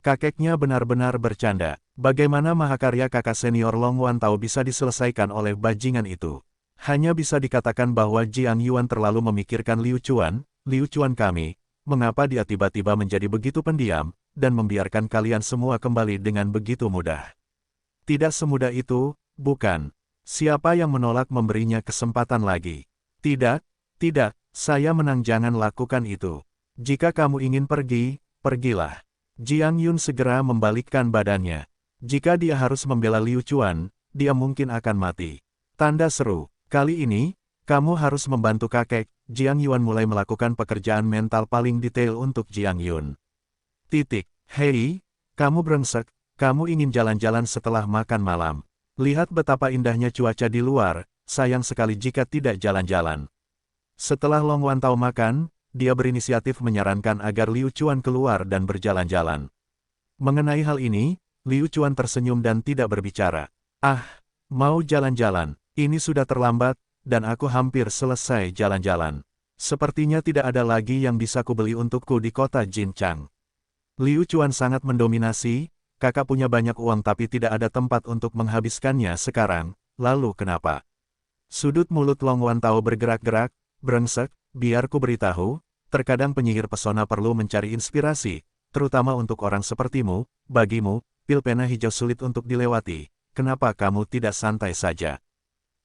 Kakeknya benar-benar bercanda. Bagaimana mahakarya kakak senior Long Wan Tao bisa diselesaikan oleh bajingan itu? Hanya bisa dikatakan bahwa Jiang Yuan terlalu memikirkan Liu Chuan kami, mengapa dia tiba-tiba menjadi begitu pendiam, dan membiarkan kalian semua kembali dengan begitu mudah. Tidak semudah itu, bukan? Siapa yang menolak memberinya kesempatan lagi? Tidak, saya menang, jangan lakukan itu. Jika kamu ingin pergi, pergilah. Jiang Yun segera membalikkan badannya. Jika dia harus membela Liu Chuan, dia mungkin akan mati. Tanda seru, kali ini, kamu harus membantu kakek. Jiang Yuan mulai melakukan pekerjaan mental paling detail untuk Jiang Yun. Hei, kamu brengsek, kamu ingin jalan-jalan setelah makan malam. Lihat betapa indahnya cuaca di luar, sayang sekali jika tidak jalan-jalan. Setelah Long Wan Tao makan, dia berinisiatif menyarankan agar Liu Chuan keluar dan berjalan-jalan. Mengenai hal ini, Liu Chuan tersenyum dan tidak berbicara. "Ah, mau jalan-jalan, ini sudah terlambat, dan aku hampir selesai jalan-jalan. Sepertinya tidak ada lagi yang bisa kubeli untukku di kota Jinchang." Liu Chuan sangat mendominasi, kakak punya banyak uang tapi tidak ada tempat untuk menghabiskannya sekarang, lalu kenapa? Sudut mulut Long Wan Tao bergerak-gerak. "Brengsek, biar ku beritahu, terkadang penyihir pesona perlu mencari inspirasi, terutama untuk orang sepertimu. Bagimu, pil pena hijau sulit untuk dilewati. Kenapa kamu tidak santai saja?"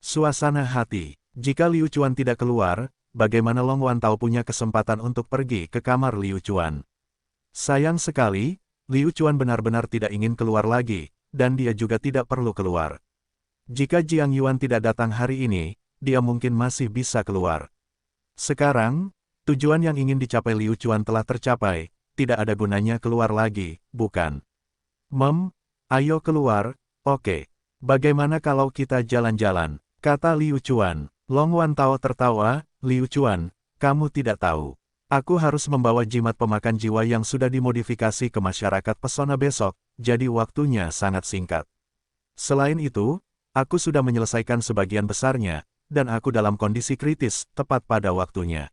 Suasana hati. Jika Liu Chuan tidak keluar, bagaimana Long Wan Tao punya kesempatan untuk pergi ke kamar Liu Chuan? Sayang sekali, Liu Chuan benar-benar tidak ingin keluar lagi, dan dia juga tidak perlu keluar. Jika Jiang Yuan tidak datang hari ini, dia mungkin masih bisa keluar. Sekarang, tujuan yang ingin dicapai Liu Chuan telah tercapai, tidak ada gunanya keluar lagi, bukan? Ayo keluar, oke. Bagaimana kalau kita jalan-jalan? Kata Liu Chuan. Long Wan Tao tertawa, "Liu Chuan, kamu tidak tahu. Aku harus membawa jimat pemakan jiwa yang sudah dimodifikasi ke masyarakat pesona besok, jadi waktunya sangat singkat. Selain itu, aku sudah menyelesaikan sebagian besarnya, dan aku dalam kondisi kritis, tepat pada waktunya."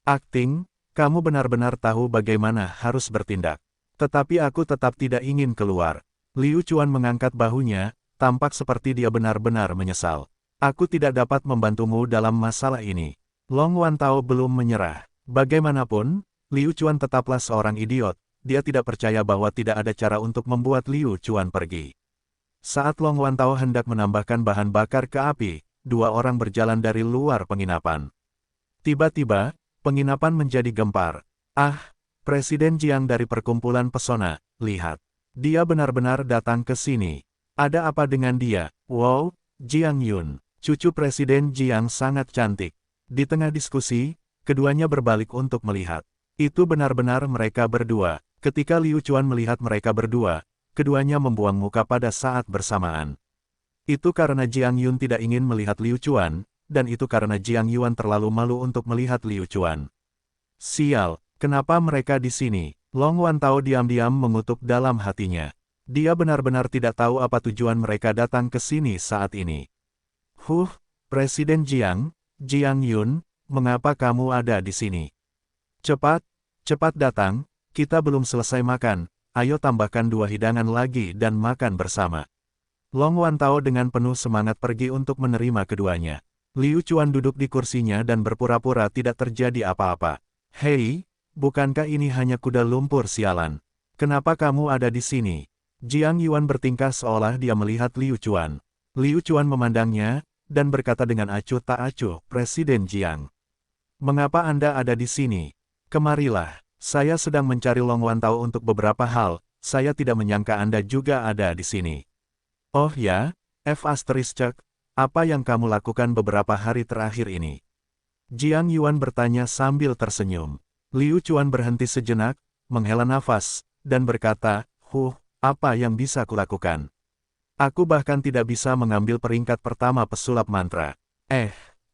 "Akting, kamu benar-benar tahu bagaimana harus bertindak. Tetapi aku tetap tidak ingin keluar." Liu Chuan mengangkat bahunya, tampak seperti dia benar-benar menyesal. "Aku tidak dapat membantumu dalam masalah ini." Long Wan Tao belum menyerah. Bagaimanapun, Liu Chuan tetaplah seorang idiot, dia tidak percaya bahwa tidak ada cara untuk membuat Liu Chuan pergi. Saat Long Wantao hendak menambahkan bahan bakar ke api, dua orang berjalan dari luar penginapan. Tiba-tiba, penginapan menjadi gempar. Ah, Presiden Jiang dari Perkumpulan Pesona, lihat. Dia benar-benar datang ke sini. Ada apa dengan dia? Wow, Jiang Yun. Cucu Presiden Jiang sangat cantik. Di tengah diskusi, keduanya berbalik untuk melihat. Itu benar-benar mereka berdua. Ketika Liu Chuan melihat mereka berdua, keduanya membuang muka pada saat bersamaan. Itu karena Jiang Yun tidak ingin melihat Liu Chuan, dan itu karena Jiang Yuan terlalu malu untuk melihat Liu Chuan. Sial, kenapa mereka di sini? Long Wantao diam-diam mengutuk dalam hatinya. Dia benar-benar tidak tahu apa tujuan mereka datang ke sini saat ini. Presiden Jiang, Jiang Yun, mengapa kamu ada di sini? Cepat, cepat datang, kita belum selesai makan, ayo tambahkan 2 hidangan lagi dan makan bersama. Long Wantao dengan penuh semangat pergi untuk menerima keduanya. Liu Chuan duduk di kursinya dan berpura-pura tidak terjadi apa-apa. Hei, bukankah ini hanya kuda lumpur sialan? Kenapa kamu ada di sini? Jiang Yuan bertingkah seolah dia melihat Liu Chuan. Liu Chuan memandangnya, dan berkata dengan acuh tak acuh, Presiden Jiang. Mengapa Anda ada di sini? Kemarilah, saya sedang mencari Long Wantao untuk beberapa hal, saya tidak menyangka Anda juga ada di sini. Oh ya, apa yang kamu lakukan beberapa hari terakhir ini? Jiang Yuan bertanya sambil tersenyum. Liu Chuan berhenti sejenak, menghela nafas, dan berkata, apa yang bisa kulakukan? Aku bahkan tidak bisa mengambil peringkat pertama pesulap mantra.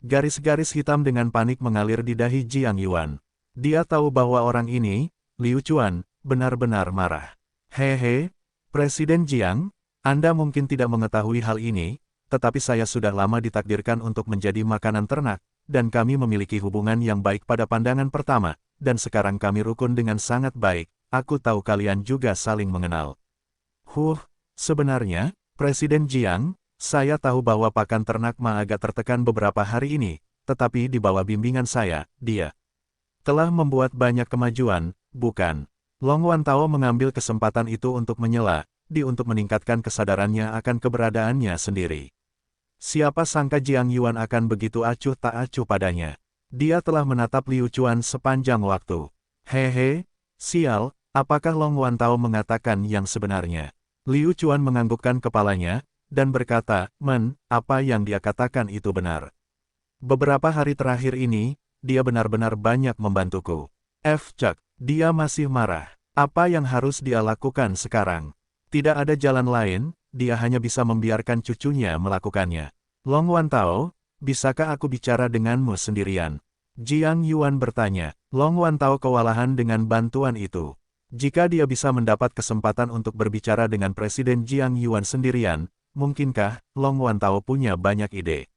Garis-garis hitam dengan panik mengalir di dahi Jiang Yuan. Dia tahu bahwa orang ini, Liu Chuan, benar-benar marah. Hehe, Presiden Jiang, Anda mungkin tidak mengetahui hal ini, tetapi saya sudah lama ditakdirkan untuk menjadi makanan ternak, dan kami memiliki hubungan yang baik pada pandangan pertama, dan sekarang kami rukun dengan sangat baik, aku tahu kalian juga saling mengenal. Sebenarnya, Presiden Jiang, saya tahu bahwa pakan ternak Ma agak tertekan beberapa hari ini, tetapi di bawah bimbingan saya, dia telah membuat banyak kemajuan, bukan? Long Wantao mengambil kesempatan itu untuk menyela, untuk meningkatkan kesadarannya akan keberadaannya sendiri. Siapa sangka Jiang Yuan akan begitu acuh tak acuh padanya. Dia telah menatap Liu Chuan sepanjang waktu. Hehe, sial, apakah Long Wantao mengatakan yang sebenarnya? Liu Chuan menganggukkan kepalanya, dan berkata, apa yang dia katakan itu benar. Beberapa hari terakhir ini, dia benar-benar banyak membantuku. Dia masih marah. Apa yang harus dia lakukan sekarang? Tidak ada jalan lain, dia hanya bisa membiarkan cucunya melakukannya. Long Wantao, bisakah aku bicara denganmu sendirian? Jiang Yuan bertanya. Long Wantao kewalahan dengan bantuan itu. Jika dia bisa mendapat kesempatan untuk berbicara dengan Presiden Jiang Yuan sendirian, mungkinkah Long Wantao punya banyak ide?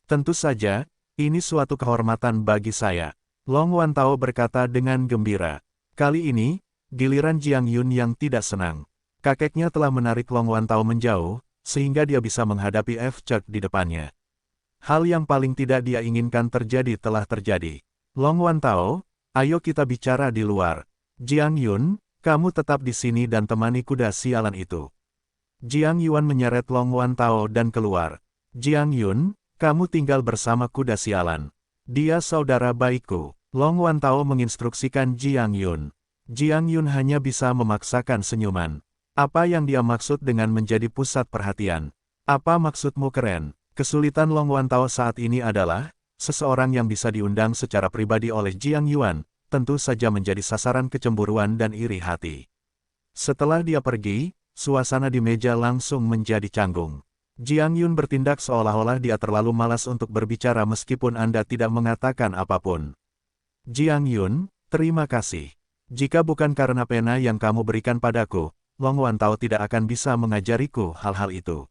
Tentu saja, ini suatu kehormatan bagi saya. Long Wantao berkata dengan gembira. Kali ini, giliran Jiang Yun yang tidak senang. Kakeknya telah menarik Long Wantao menjauh, sehingga dia bisa menghadapi di depannya. Hal yang paling tidak dia inginkan terjadi telah terjadi. Long Wantao, ayo kita bicara di luar. Jiang Yun, kamu tetap di sini dan temani kuda sialan itu. Jiang Yuan menyeret Long Wantao dan keluar. Jiang Yun, kamu tinggal bersama kuda sialan. Dia saudara baikku. Long Wantao menginstruksikan Jiang Yun. Jiang Yun hanya bisa memaksakan senyuman. Apa yang dia maksud dengan menjadi pusat perhatian? Apa maksudmu keren? Kesulitan Long Wantao saat ini adalah, seseorang yang bisa diundang secara pribadi oleh Jiang Yuan, tentu saja menjadi sasaran kecemburuan dan iri hati. Setelah dia pergi, suasana di meja langsung menjadi canggung. Jiang Yun bertindak seolah-olah dia terlalu malas untuk berbicara meskipun Anda tidak mengatakan apapun. Jiang Yun, terima kasih. Jika bukan karena pena yang kamu berikan padaku, Long Wantao tidak akan bisa mengajariku hal-hal itu.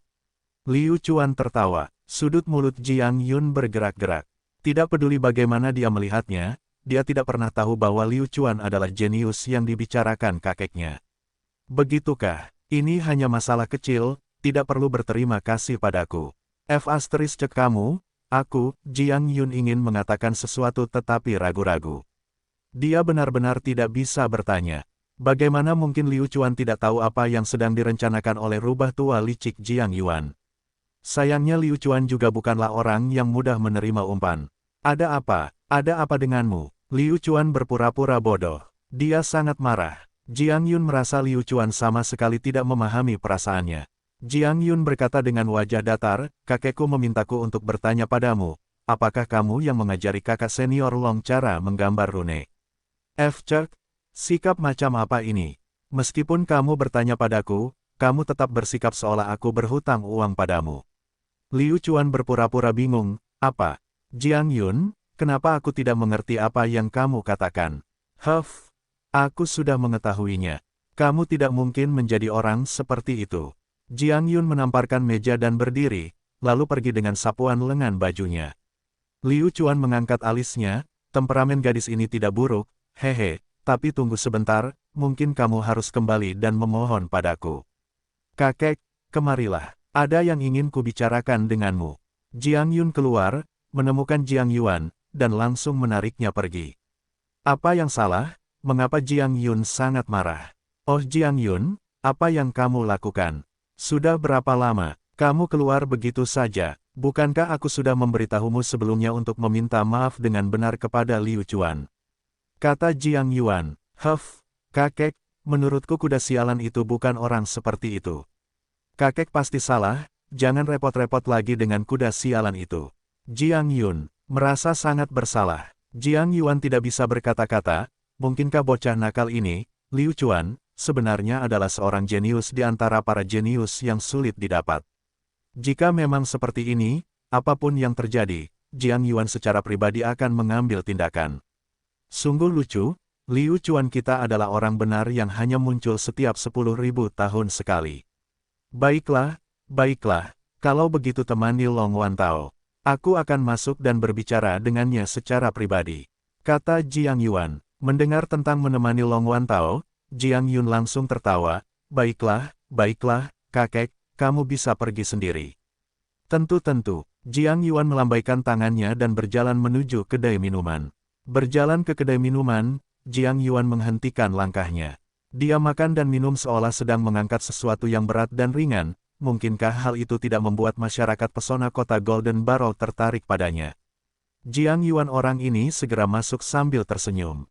Liu Chuan tertawa. Sudut mulut Jiang Yun bergerak-gerak. Tidak peduli bagaimana dia melihatnya, dia tidak pernah tahu bahwa Liu Chuan adalah jenius yang dibicarakan kakeknya. Begitukah? Ini hanya masalah kecil, tidak perlu berterima kasih padaku. Kamu, aku, Jiang Yun ingin mengatakan sesuatu tetapi ragu-ragu. Dia benar-benar tidak bisa bertanya. Bagaimana mungkin Liu Chuan tidak tahu apa yang sedang direncanakan oleh rubah tua licik Jiang Yuan? Sayangnya Liu Chuan juga bukanlah orang yang mudah menerima umpan. Ada apa? Ada apa denganmu? Liu Chuan berpura-pura bodoh. Dia sangat marah. Jiang Yun merasa Liu Chuan sama sekali tidak memahami perasaannya. Jiang Yun berkata dengan wajah datar, kakekku memintaku untuk bertanya padamu, apakah kamu yang mengajari kakak senior Long cara menggambar rune? Cek, sikap macam apa ini? Meskipun kamu bertanya padaku, kamu tetap bersikap seolah aku berhutang uang padamu. Liu Chuan berpura-pura bingung, apa? Jiang Yun, kenapa aku tidak mengerti apa yang kamu katakan? Aku sudah mengetahuinya. Kamu tidak mungkin menjadi orang seperti itu. Jiang Yun menamparkan meja dan berdiri, lalu pergi dengan sapuan lengan bajunya. Liu Chuan mengangkat alisnya, temperamen gadis ini tidak buruk, hehe, tapi tunggu sebentar, mungkin kamu harus kembali dan memohon padaku. Kakek, kemarilah, ada yang ingin kubicarakan denganmu. Jiang Yun keluar, menemukan Jiang Yuan, dan langsung menariknya pergi. Apa yang salah? Mengapa Jiang Yun sangat marah? Oh Jiang Yun, apa yang kamu lakukan? Sudah berapa lama kamu keluar begitu saja? Bukankah aku sudah memberitahumu sebelumnya untuk meminta maaf dengan benar kepada Liu Chuan? Kata Jiang Yuan, kakek, menurutku kuda sialan itu bukan orang seperti itu. Kakek pasti salah, jangan repot-repot lagi dengan kuda sialan itu. Jiang Yun merasa sangat bersalah. Jiang Yuan tidak bisa berkata-kata, mungkinkah bocah nakal ini, Liu Chuan, sebenarnya adalah seorang jenius di antara para jenius yang sulit didapat. Jika memang seperti ini, apapun yang terjadi, Jiang Yuan secara pribadi akan mengambil tindakan. Sungguh lucu, Liu Chuan kita adalah orang benar yang hanya muncul setiap 10.000 tahun sekali. Baiklah, kalau begitu temani Long Wantao. Aku akan masuk dan berbicara dengannya secara pribadi. Kata Jiang Yuan. Mendengar tentang menemani Long Wantao, Jiang Yun langsung tertawa, baiklah, kakek, kamu bisa pergi sendiri. Tentu, Jiang Yuan melambaikan tangannya dan berjalan menuju kedai minuman. Berjalan ke kedai minuman, Jiang Yuan menghentikan langkahnya. Dia makan dan minum seolah sedang mengangkat sesuatu yang berat dan ringan, mungkinkah hal itu tidak membuat masyarakat pesona kota Golden Barrel tertarik padanya? Jiang Yuan orang ini segera masuk sambil tersenyum.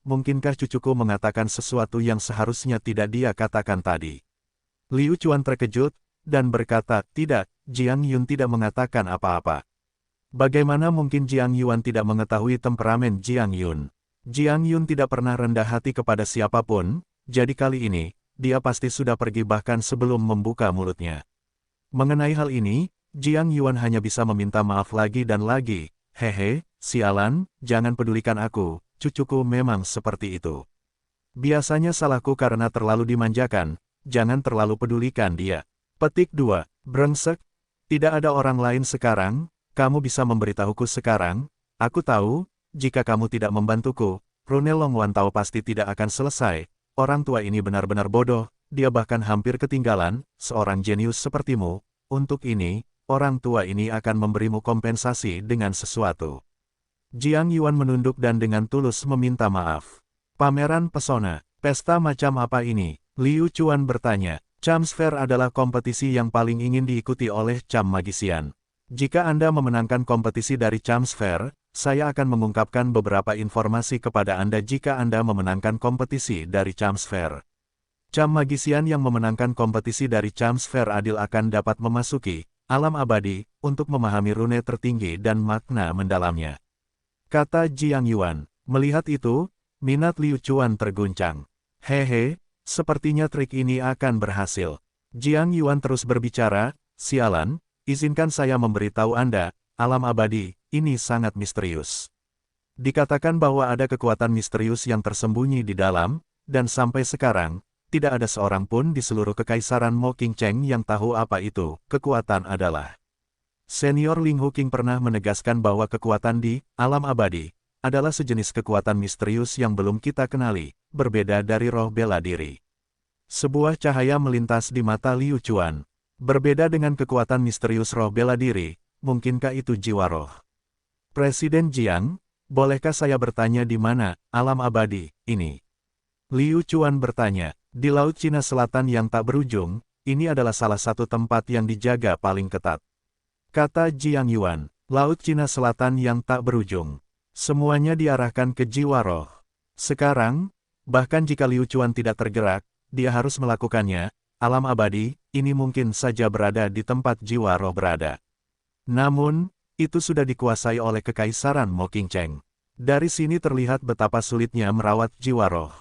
Mungkinkah cucuku mengatakan sesuatu yang seharusnya tidak dia katakan tadi? Liu Chuan terkejut, dan berkata, tidak, Jiang Yun tidak mengatakan apa-apa. Bagaimana mungkin Jiang Yuan tidak mengetahui temperamen Jiang Yun? Jiang Yun tidak pernah rendah hati kepada siapapun, jadi kali ini, dia pasti sudah pergi bahkan sebelum membuka mulutnya. Mengenai hal ini, Jiang Yuan hanya bisa meminta maaf lagi dan lagi, hehe, sialan, jangan pedulikan aku, cucuku memang seperti itu. Biasanya salahku karena terlalu dimanjakan, jangan terlalu pedulikan dia. Petik 2, brengsek, tidak ada orang lain sekarang, kamu bisa memberitahuku sekarang, aku tahu, jika kamu tidak membantuku, rune Long Wantao pasti tidak akan selesai, orang tua ini benar-benar bodoh, dia bahkan hampir ketinggalan, seorang jenius sepertimu, untuk ini, orang tua ini akan memberimu kompensasi dengan sesuatu. Jiang Yuan menunduk dan dengan tulus meminta maaf. Pameran pesona, pesta macam apa ini? Liu Chuan bertanya. Charms Fair adalah kompetisi yang paling ingin diikuti oleh Charm Magician. Jika Anda memenangkan kompetisi dari Charms Fair, saya akan mengungkapkan beberapa informasi kepada Anda jika Anda memenangkan kompetisi dari Charms Fair. Charm Magician yang memenangkan kompetisi dari Charms Fair adil akan dapat memasuki alam abadi untuk memahami rune tertinggi dan makna mendalamnya. Kata Jiang Yuan. Melihat itu, minat Liu Chuan terguncang. Hehe, sepertinya trik ini akan berhasil. Jiang Yuan terus berbicara, sialan, izinkan saya memberitahu Anda, alam abadi, ini sangat misterius. Dikatakan bahwa ada kekuatan misterius yang tersembunyi di dalam, dan sampai sekarang, tidak ada seorang pun di seluruh kekaisaran Mo Qingcheng yang tahu apa itu, kekuatan adalah. Senior Ling Huqing pernah menegaskan bahwa kekuatan di alam abadi adalah sejenis kekuatan misterius yang belum kita kenali, berbeda dari roh bela diri. Sebuah cahaya melintas di mata Liu Chuan. Berbeda dengan kekuatan misterius roh bela diri, mungkinkah itu jiwa roh? Presiden Jiang, bolehkah saya bertanya di mana alam abadi ini? Liu Chuan bertanya, di Laut Cina Selatan yang tak berujung, ini adalah salah satu tempat yang dijaga paling ketat. Kata Jiang Yuan, Laut Cina Selatan yang tak berujung. Semuanya diarahkan ke jiwa roh. Sekarang, bahkan jika Liu Chuan tidak tergerak, dia harus melakukannya. Alam abadi, ini mungkin saja berada di tempat jiwa roh berada. Namun, itu sudah dikuasai oleh Kekaisaran Mo Qingcheng. Dari sini terlihat betapa sulitnya merawat jiwa roh.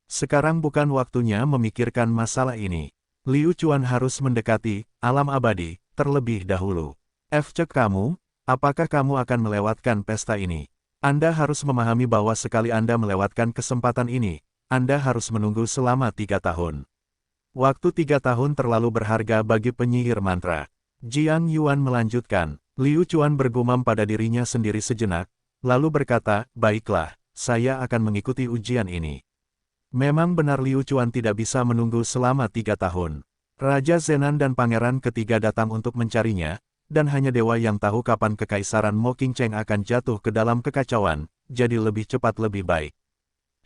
Sekarang bukan waktunya memikirkan masalah ini. Liu Chuan harus mendekati alam abadi terlebih dahulu. Cek kamu, apakah kamu akan melewatkan pesta ini? Anda harus memahami bahwa sekali Anda melewatkan kesempatan ini, Anda harus menunggu selama 3 tahun. Waktu 3 tahun terlalu berharga bagi penyihir mantra. Jiang Yuan melanjutkan. Liu Chuan bergumam pada dirinya sendiri sejenak, lalu berkata, baiklah, saya akan mengikuti ujian ini. Memang benar Liu Chuan tidak bisa menunggu selama 3 tahun. Raja Zenan dan Pangeran ketiga datang untuk mencarinya, dan hanya dewa yang tahu kapan Kekaisaran Mo Qingcheng akan jatuh ke dalam kekacauan, jadi lebih cepat lebih baik.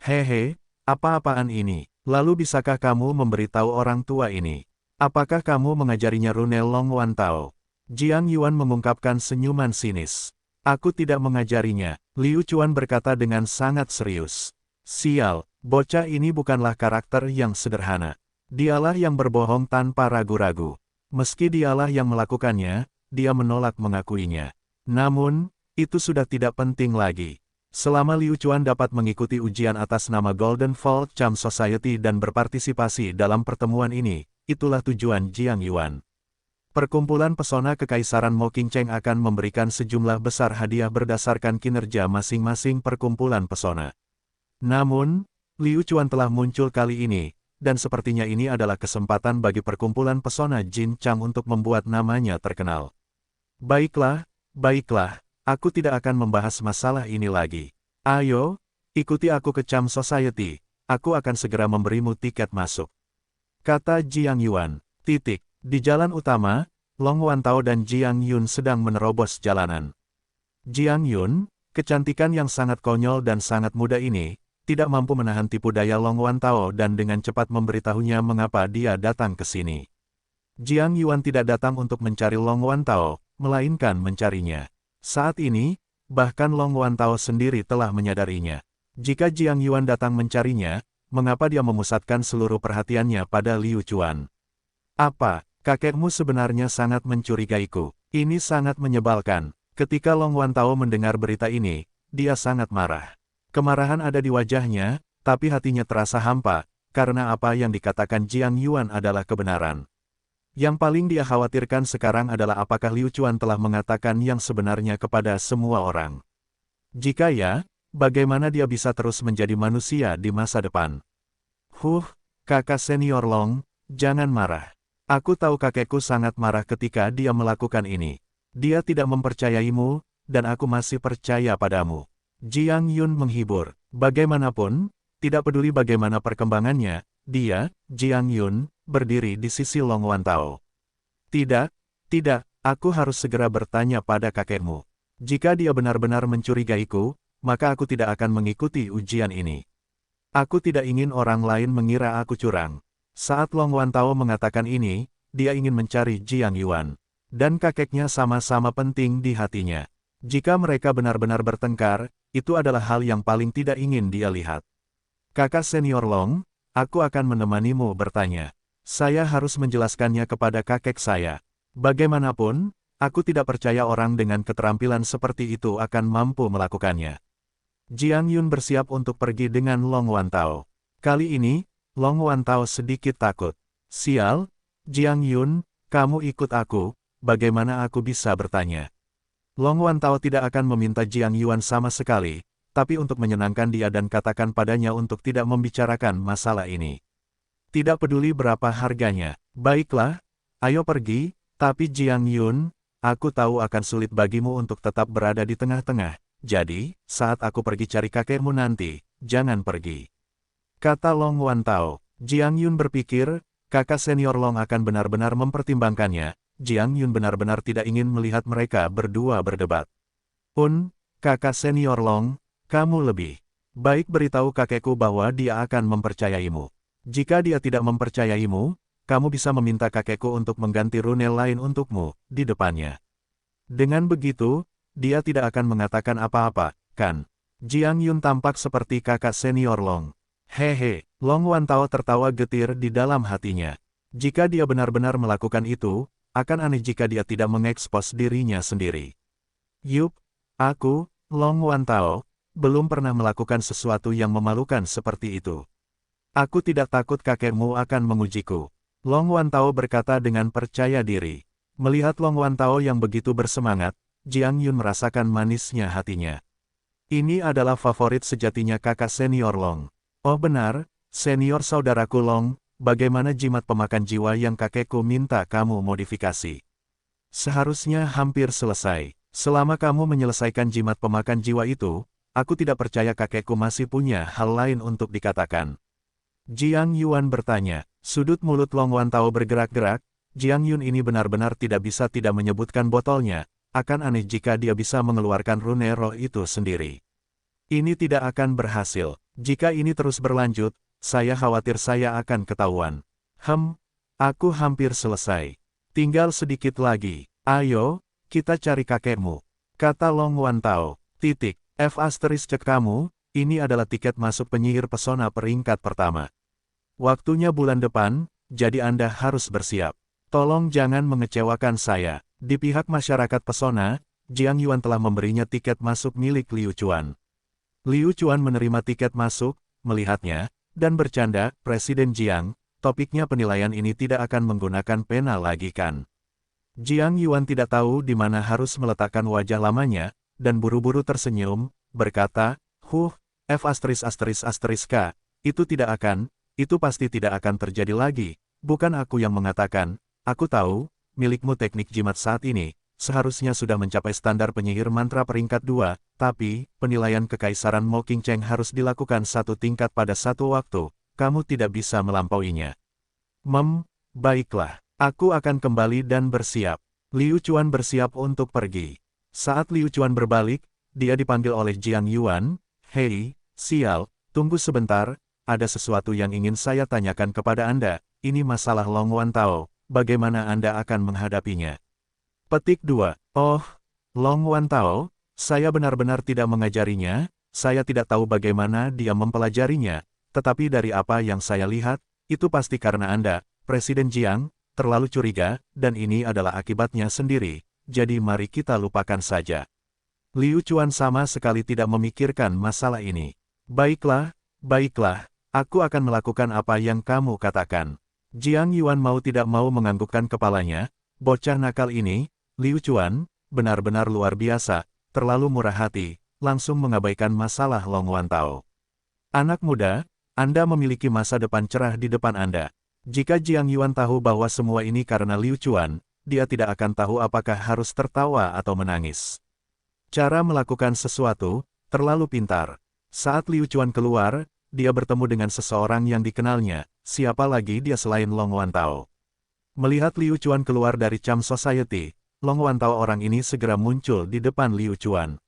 Hehe, apa-apaan ini? Lalu bisakah kamu memberitahu orang tua ini? Apakah kamu mengajarinya rune Long Wan Tao? Jiang Yuan mengungkapkan senyuman sinis. Aku tidak mengajarinya, Liu Chuan berkata dengan sangat serius. Sial, bocah ini bukanlah karakter yang sederhana. Dialah yang berbohong tanpa ragu-ragu. Meski dialah yang melakukannya, dia menolak mengakuinya. Namun, itu sudah tidak penting lagi. Selama Liu Chuan dapat mengikuti ujian atas nama Golden Fall Charm Society dan berpartisipasi dalam pertemuan ini, itulah tujuan Jiang Yuan. Perkumpulan pesona Kekaisaran Mo Qingcheng akan memberikan sejumlah besar hadiah berdasarkan kinerja masing-masing perkumpulan pesona. Namun, Liu Chuan telah muncul kali ini, dan sepertinya ini adalah kesempatan bagi perkumpulan pesona Jin Chang untuk membuat namanya terkenal. Baiklah, aku tidak akan membahas masalah ini lagi. Ayo, ikuti aku ke Charm Society, aku akan segera memberimu tiket masuk. Kata Jiang Yuan. Di jalan utama, Long Wan Tao dan Jiang Yun sedang menerobos jalanan. Jiang Yun, kecantikan yang sangat konyol dan sangat muda ini, tidak mampu menahan tipu daya Long Wan Tao dan dengan cepat memberitahunya mengapa dia datang ke sini. Jiang Yuan tidak datang untuk mencari Long Wan Tao, melainkan mencarinya. Saat ini, bahkan Long Wan Tao sendiri telah menyadarinya. Jika Jiang Yuan datang mencarinya, mengapa dia memusatkan seluruh perhatiannya pada Liu Chuan? Apa? Kakekmu sebenarnya sangat mencurigaiku. Ini sangat menyebalkan. Ketika Long Wan Tao mendengar berita ini, dia sangat marah. Kemarahan ada di wajahnya, tapi hatinya terasa hampa, karena apa yang dikatakan Jiang Yuan adalah kebenaran. Yang paling dia khawatirkan sekarang adalah apakah Liu Chuan telah mengatakan yang sebenarnya kepada semua orang. Jika ya, bagaimana dia bisa terus menjadi manusia di masa depan? Kakak senior Long, jangan marah. Aku tahu kakekku sangat marah ketika dia melakukan ini. Dia tidak mempercayaimu, dan aku masih percaya padamu. Jiang Yun menghibur. Bagaimanapun, tidak peduli bagaimana perkembangannya, dia, Jiang Yun, berdiri di sisi Long Wan Tao. Tidak, aku harus segera bertanya pada kakekmu. Jika dia benar-benar mencurigaiku, maka aku tidak akan mengikuti ujian ini. Aku tidak ingin orang lain mengira aku curang. Saat Long Wan Tao mengatakan ini, dia ingin mencari Jiang Yuan. Dan kakeknya sama-sama penting di hatinya. Jika mereka benar-benar bertengkar, itu adalah hal yang paling tidak ingin dia lihat. Kakak senior Long, aku akan menemanimu bertanya. Saya harus menjelaskannya kepada kakek saya. Bagaimanapun, aku tidak percaya orang dengan keterampilan seperti itu akan mampu melakukannya. Jiang Yun bersiap untuk pergi dengan Long Wan Tao. Kali ini, Long Wan Tao sedikit takut. Sial, Jiang Yun, kamu ikut aku, bagaimana aku bisa bertanya? Long Wan Tao tidak akan meminta Jiang Yuan sama sekali, tapi untuk menyenangkan dia dan katakan padanya untuk tidak membicarakan masalah ini. Tidak peduli berapa harganya. Baiklah, ayo pergi, tapi Jiang Yun, aku tahu akan sulit bagimu untuk tetap berada di tengah-tengah, jadi, saat aku pergi cari kakekmu nanti, jangan pergi. Kata Long Wan Tao. Jiang Yun berpikir, kakak senior Long akan benar-benar mempertimbangkannya. Jiang Yun benar-benar tidak ingin melihat mereka berdua berdebat. Kakak senior Long, Kamu lebih baik beritahu kakekku bahwa dia akan mempercayaimu. Jika dia tidak mempercayaimu, kamu bisa meminta kakekku untuk mengganti rune lain untukmu, di depannya. Dengan begitu, dia tidak akan mengatakan apa-apa, kan? Jiang Yun tampak seperti kakak senior Long. Hehe, Long Wantao tertawa getir di dalam hatinya. Jika dia benar-benar melakukan itu, akan aneh jika dia tidak mengekspos dirinya sendiri. Yup, aku, Long Wantao, belum pernah melakukan sesuatu yang memalukan seperti itu. Aku tidak takut kakekmu akan mengujiku. Long Wantao berkata dengan percaya diri. Melihat Long Wantao yang begitu bersemangat, Jiang Yun merasakan manisnya hatinya. Ini adalah favorit sejatinya kakak senior Long. Oh benar, senior saudaraku Long, bagaimana jimat pemakan jiwa yang kakekku minta kamu modifikasi? Seharusnya hampir selesai. Selama kamu menyelesaikan jimat pemakan jiwa itu, aku tidak percaya kakekku masih punya hal lain untuk dikatakan. Jiang Yuan bertanya. Sudut mulut Long Wantao bergerak-gerak. Jiang Yun ini benar-benar tidak bisa tidak menyebutkan botolnya. Akan aneh jika dia bisa mengeluarkan rune roh itu sendiri. Ini tidak akan berhasil. Jika ini terus berlanjut, saya khawatir saya akan ketahuan. Aku hampir selesai. Tinggal sedikit lagi. Ayo, kita cari kakekmu. Kata Long Wantao. F cek kamu, ini adalah tiket masuk penyihir pesona peringkat pertama. Waktunya bulan depan, jadi Anda harus bersiap. Tolong jangan mengecewakan saya. Di pihak masyarakat pesona, Jiang Yuan telah memberinya tiket masuk milik Liu Chuan. Liu Chuan menerima tiket masuk, melihatnya, dan bercanda, Presiden Jiang, topiknya penilaian ini tidak akan menggunakan pena lagi kan? Jiang Yuan tidak tahu di mana harus meletakkan wajah lamanya, dan buru-buru tersenyum, berkata, itu pasti tidak akan terjadi lagi, bukan aku yang mengatakan, aku tahu, milikmu teknik jimat saat ini, seharusnya sudah mencapai standar penyihir mantra peringkat 2, tapi, penilaian kekaisaran Mockingjing harus dilakukan satu tingkat pada satu waktu, kamu tidak bisa melampauinya. Baiklah. Aku akan kembali dan bersiap. Liu Chuan bersiap untuk pergi. Saat Liu Chuan berbalik, dia dipanggil oleh Jiang Yuan. Hei, sial, tunggu sebentar, ada sesuatu yang ingin saya tanyakan kepada Anda, ini masalah Long Wantao, bagaimana Anda akan menghadapinya? Petik 2. Oh, Long Wantao, saya benar-benar tidak mengajarinya, saya tidak tahu bagaimana dia mempelajarinya, tetapi dari apa yang saya lihat, itu pasti karena Anda, Presiden Jiang, terlalu curiga, dan ini adalah akibatnya sendiri, jadi mari kita lupakan saja. Liu Chuan sama sekali tidak memikirkan masalah ini. Baiklah, aku akan melakukan apa yang kamu katakan. Jiang Yuan mau tidak mau menganggukkan kepalanya, bocah nakal ini, Liu Chuan, benar-benar luar biasa, terlalu murah hati, langsung mengabaikan masalah Long Wantao. Anak muda, Anda memiliki masa depan cerah di depan Anda. Jika Jiang Yuan tahu bahwa semua ini karena Liu Chuan, dia tidak akan tahu apakah harus tertawa atau menangis. Cara melakukan sesuatu, terlalu pintar. Saat Liu Chuan keluar, dia bertemu dengan seseorang yang dikenalnya, siapa lagi dia selain Long Wantao. Melihat Liu Chuan keluar dari Cham Society, Long Wantao orang ini segera muncul di depan Liu Chuan.